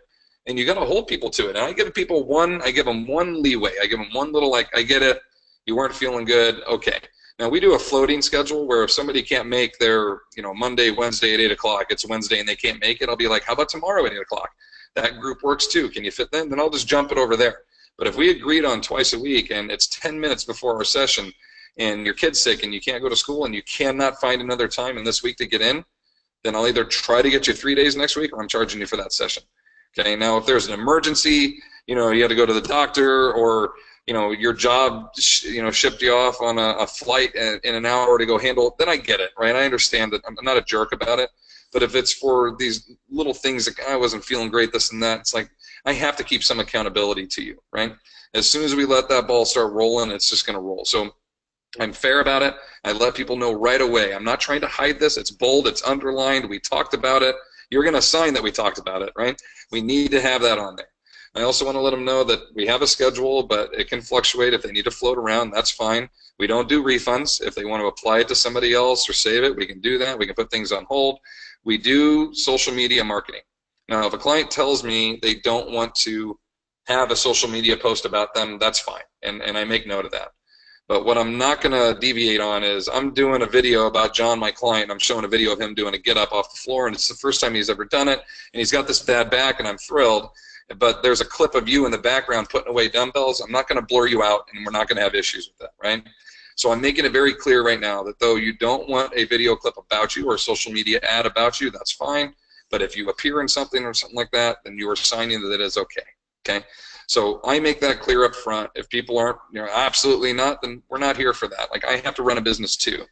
And you got to hold people to it. And I give them one leeway. I give them one little, like, I get it, you weren't feeling good, okay. Now we do a floating schedule where if somebody can't make their, Monday, Wednesday at 8 o'clock, it's Wednesday and they can't make it, I'll be like, how about tomorrow at 8 o'clock? That group works too. Can you fit them? Then I'll just jump it over there. But if we agreed on twice a week and it's 10 minutes before our session and your kid's sick and you can't go to school and you cannot find another time in this week to get in, then I'll either try to get you 3 days next week or I'm charging you for that session. Okay, now if there's an emergency, you had to go to the doctor, or your job shipped you off on a flight in an hour to go handle it, then I get it, right? I understand that. I'm not a jerk about it. But if it's for these little things like, I wasn't feeling great, this and that, it's like I have to keep some accountability to you, right? As soon as we let that ball start rolling, it's just going to roll. So I'm fair about it. I let people know right away. I'm not trying to hide this. It's bold. It's underlined. We talked about it. You're going to sign that we talked about it, right? We need to have that on there. I also want to let them know that we have a schedule, but it can fluctuate. If they need to float around, that's fine. We don't do refunds. If they want to apply it to somebody else or save it, we can do that. We can put things on hold. We do social media marketing. Now, if a client tells me they don't want to have a social media post about them, that's fine, and I make note of that. But what I'm not going to deviate on is I'm doing a video about John, my client. I'm showing a video of him doing a get-up off the floor, and it's the first time he's ever done it, and he's got this bad back, and I'm thrilled. But there's a clip of you in the background putting away dumbbells. I'm not going to blur you out, and we're not going to have issues with that, right? So I'm making it very clear right now that though you don't want a video clip about you or a social media ad about you, that's fine. But if you appear in something or something like that, then you are signing that it is okay. Okay. So I make that clear up front. If people aren't, absolutely not, then we're not here for that. Like, I have to run a business too.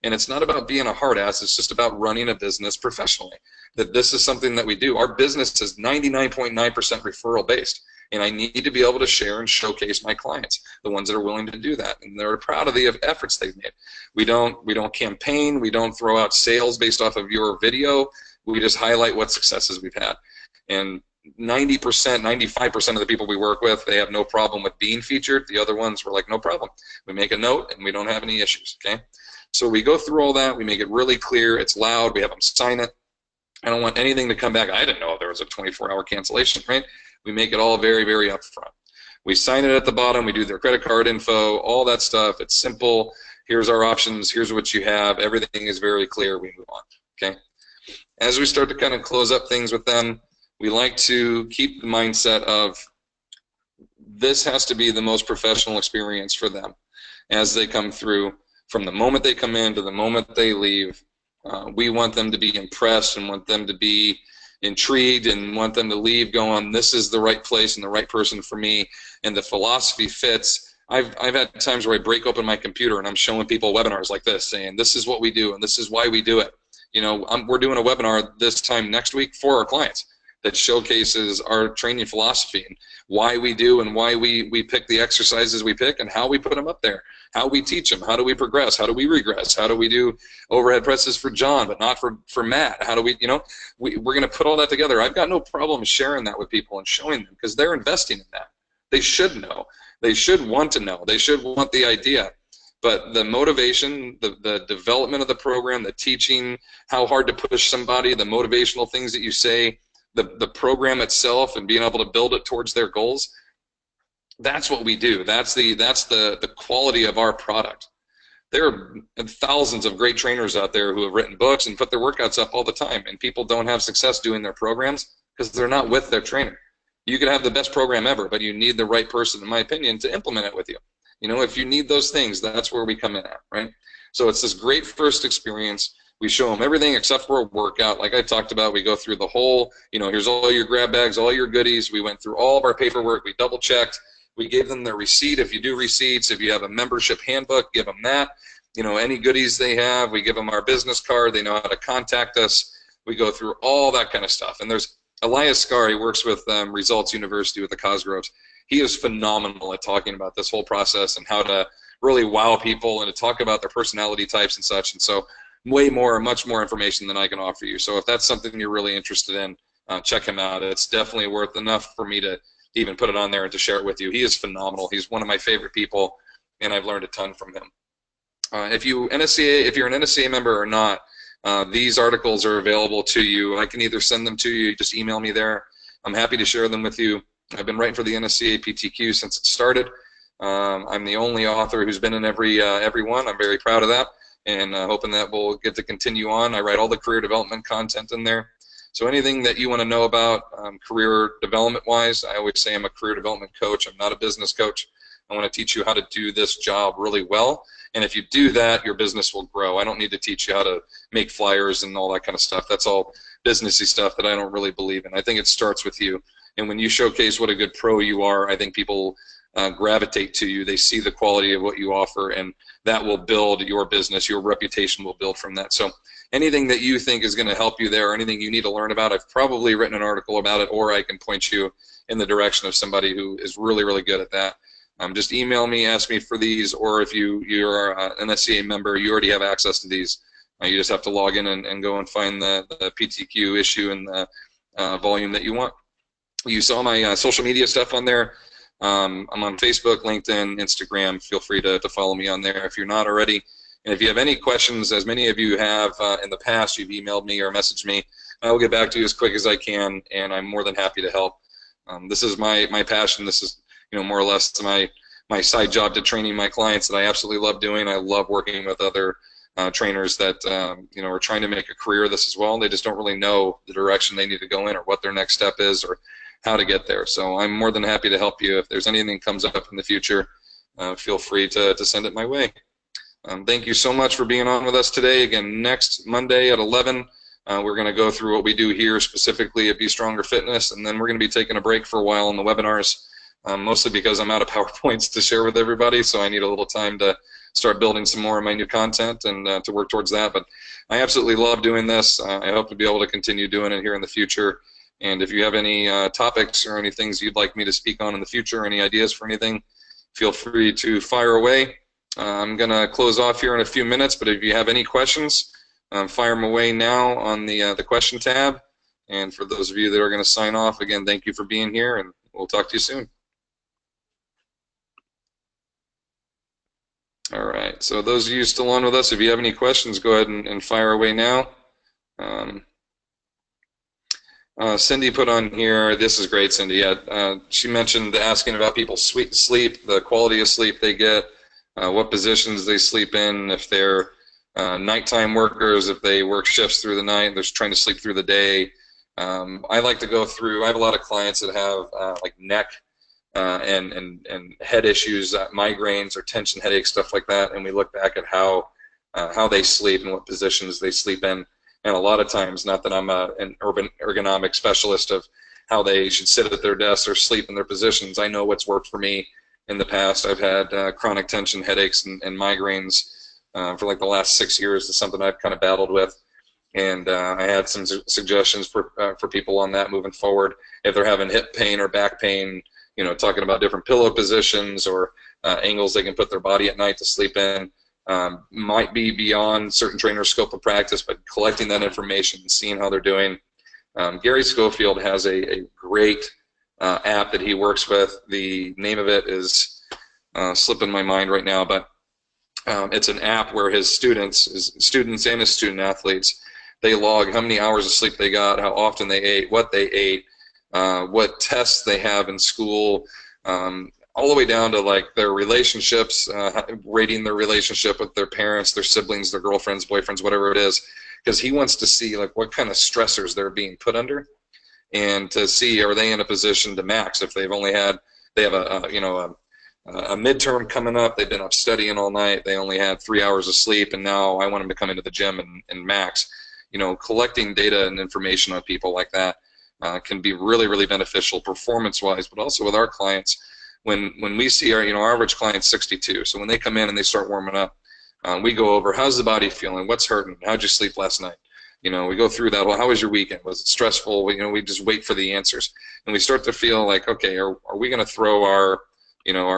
And it's not about being a hard ass. It's just about running a business professionally. That this is something that we do. Our business is 99.9% referral based. And I need to be able to share and showcase my clients, the ones that are willing to do that, and they're proud of the efforts they've made. We don't campaign. We don't throw out sales based off of your video. We just highlight what successes we've had. And 90%, 95% of the people we work with, they have no problem with being featured. The other ones, we're like, no problem. We make a note, and we don't have any issues. Okay. So we go through all that. We make it really clear. It's loud. We have them sign it. I don't want anything to come back. I didn't know there was a 24-hour cancellation, right? We make it all very, very upfront. We sign it at the bottom. We do their credit card info, all that stuff. It's simple. Here's our options. Here's what you have. Everything is very clear. We move on. Okay. As we start to kind of close up things with them, we like to keep the mindset of this has to be the most professional experience for them as they come through. From the moment they come in to the moment they leave, we want them to be impressed and want them to be intrigued and want them to leave going, this is the right place and the right person for me, and the philosophy fits. I've had times where I break open my computer and I'm showing people webinars like this, saying this is what we do and this is why we do it. We're doing a webinar this time next week for our clients that showcases our training philosophy and why we do and why we pick the exercises we pick and how we put them up there, how we teach them, how do we progress, how do we regress, how do we do overhead presses for John but not for Matt, how do we, we're going to put all that together. I've got no problem sharing that with people and showing them because they're investing in that. They should know. They should want to know. They should want the idea. But the motivation, the development of the program, the teaching, how hard to push somebody, the motivational things that you say, the program itself and being able to build it towards their goals, that's what we do. That's the quality of our product. There are thousands of great trainers out there who have written books and put their workouts up all the time, and people don't have success doing their programs because they're not with their trainer. You could have the best program ever, but you need the right person, in my opinion, to implement it with you. If you need those things, that's where we come in at, right? So it's this great first experience. We show them everything except for a workout. Like I talked about, we go through the whole, here's all your grab bags, all your goodies. We went through all of our paperwork. We double-checked. We gave them their receipt. If you do receipts, if you have a membership handbook, give them that. Any goodies they have, we give them our business card. They know how to contact us. We go through all that kind of stuff. And there's Elias Scar. He works with Results University with the Cosgroves. He is phenomenal at talking about this whole process and how to really wow people and to talk about their personality types and such. And so much more information than I can offer you. So if that's something you're really interested in, check him out. It's definitely worth enough for me to even put it on there and to share it with you. He is phenomenal. He's one of my favorite people, and I've learned a ton from him. If you're an NSCA member or not, these articles are available to you. I can either send them to you, just email me there. I'm happy to share them with you. I've been writing for the NSCA PTQ since it started. I'm the only author who's been in every one. I'm very proud of that, and hoping that we'll get to continue on. I write all the career development content in there. So anything that you want to know about career development-wise, I always say I'm a career development coach. I'm not a business coach. I want to teach you how to do this job really well. And if you do that, your business will grow. I don't need to teach you how to make flyers and all that kind of stuff. That's all businessy stuff that I don't really believe in. I think it starts with you. And when you showcase what a good pro you are, I think people gravitate to you. They see the quality of what you offer, and that will build your business. Your reputation will build from that. So anything that you think is going to help you there, or anything you need to learn about, I've probably written an article about it, or I can point you in the direction of somebody who is really, really good at that. Just email me, ask me for these, or if you're an NSCA member, you already have access to these. You just have to log in and go and find the PTQ issue and the volume that you want. You saw my social media stuff on there. I'm on Facebook, LinkedIn, Instagram. Feel free to follow me on there if you're not already. And if you have any questions, as many of you have in the past, you've emailed me or messaged me, I will get back to you as quick as I can, and I'm more than happy to help. This is my passion. This is, more or less my side job to training my clients that I absolutely love doing. I love working with other trainers that are trying to make a career of this as well. They just don't really know the direction they need to go in, or what their next step is, or how to get there. So I'm more than happy to help you. If there's anything that comes up in the future, feel free to send it my way. Thank you so much for being on with us today. Again, next Monday at 11, we're going to go through what we do here specifically at Be Stronger Fitness, and then we're going to be taking a break for a while in the webinars, mostly because I'm out of PowerPoints to share with everybody, so I need a little time to start building some more of my new content and to work towards that. But I absolutely love doing this. I hope to be able to continue doing it here in the future. And if you have any topics or any things you'd like me to speak on in the future, any ideas for anything, feel free to fire away. I'm going to close off here in a few minutes, but if you have any questions, fire them away now on the question tab. And for those of you that are going to sign off, again, thank you for being here, and we'll talk to you soon. All right, so those of you still on with us, if you have any questions, go ahead and fire away now. Cindy put on here, this is great, Cindy. She mentioned asking about people's sleep, the quality of sleep they get, what positions they sleep in, if they're nighttime workers, if they work shifts through the night, they're trying to sleep through the day. I like to go through, I have a lot of clients that have like neck and head issues, migraines or tension headaches, stuff like that, and we look back at how they sleep and what positions they sleep in. And a lot of times, not that I'm an urban ergonomic specialist of how they should sit at their desks or sleep in their positions, I know what's worked for me in the past. I've had chronic tension headaches and migraines for like the last 6 years. It's something I've kind of battled with. And I had some suggestions for people on that moving forward. If they're having hip pain or back pain, talking about different pillow positions or angles they can put their body at night to sleep in. Might be beyond certain trainers' scope of practice, but collecting that information and seeing how they're doing. Gary Schofield has a great app that he works with. The name of it is slipping my mind right now, but it's an app where his students and his student athletes, they log how many hours of sleep they got, how often they ate, what they ate, what tests they have in school, all the way down to like their relationships, rating their relationship with their parents, their siblings, their girlfriends, boyfriends, whatever it is, because he wants to see like what kind of stressors they're being put under, and to see are they in a position to max. If they've only had, they have a midterm coming up, they've been up studying all night, they only had 3 hours of sleep, and now I want them to come into the gym and max. Collecting data and information on people like that can be really, really beneficial performance-wise, but also with our clients. When we see our average client's 62, so when they come in and they start warming up, we go over how's the body feeling, what's hurting, how'd you sleep last night, we go through that. Well, how was your weekend? Was it stressful? We just wait for the answers, and we start to feel like, okay, are we going to throw our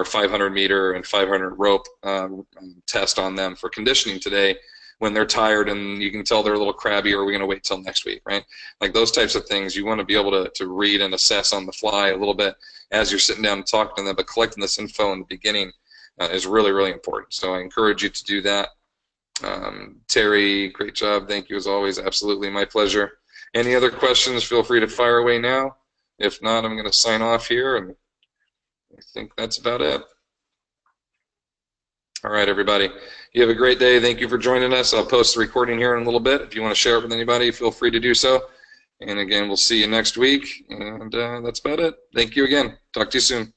500 meter and 500 rope test on them for conditioning today, when they're tired and you can tell they're a little crabby, or are we going to wait till next week, right? Like those types of things you want to be able to read and assess on the fly a little bit as you're sitting down and talking to them, but collecting this info in the beginning is really, really important. So I encourage you to do that. Terry, great job. Thank you as always. Absolutely, my pleasure. Any other questions, feel free to fire away now. If not, I'm going to sign off here, and I think that's about it. All right, everybody. You have a great day. Thank you for joining us. I'll post the recording here in a little bit. If you want to share it with anybody, feel free to do so. And again, we'll see you next week. And that's about it. Thank you again. Talk to you soon.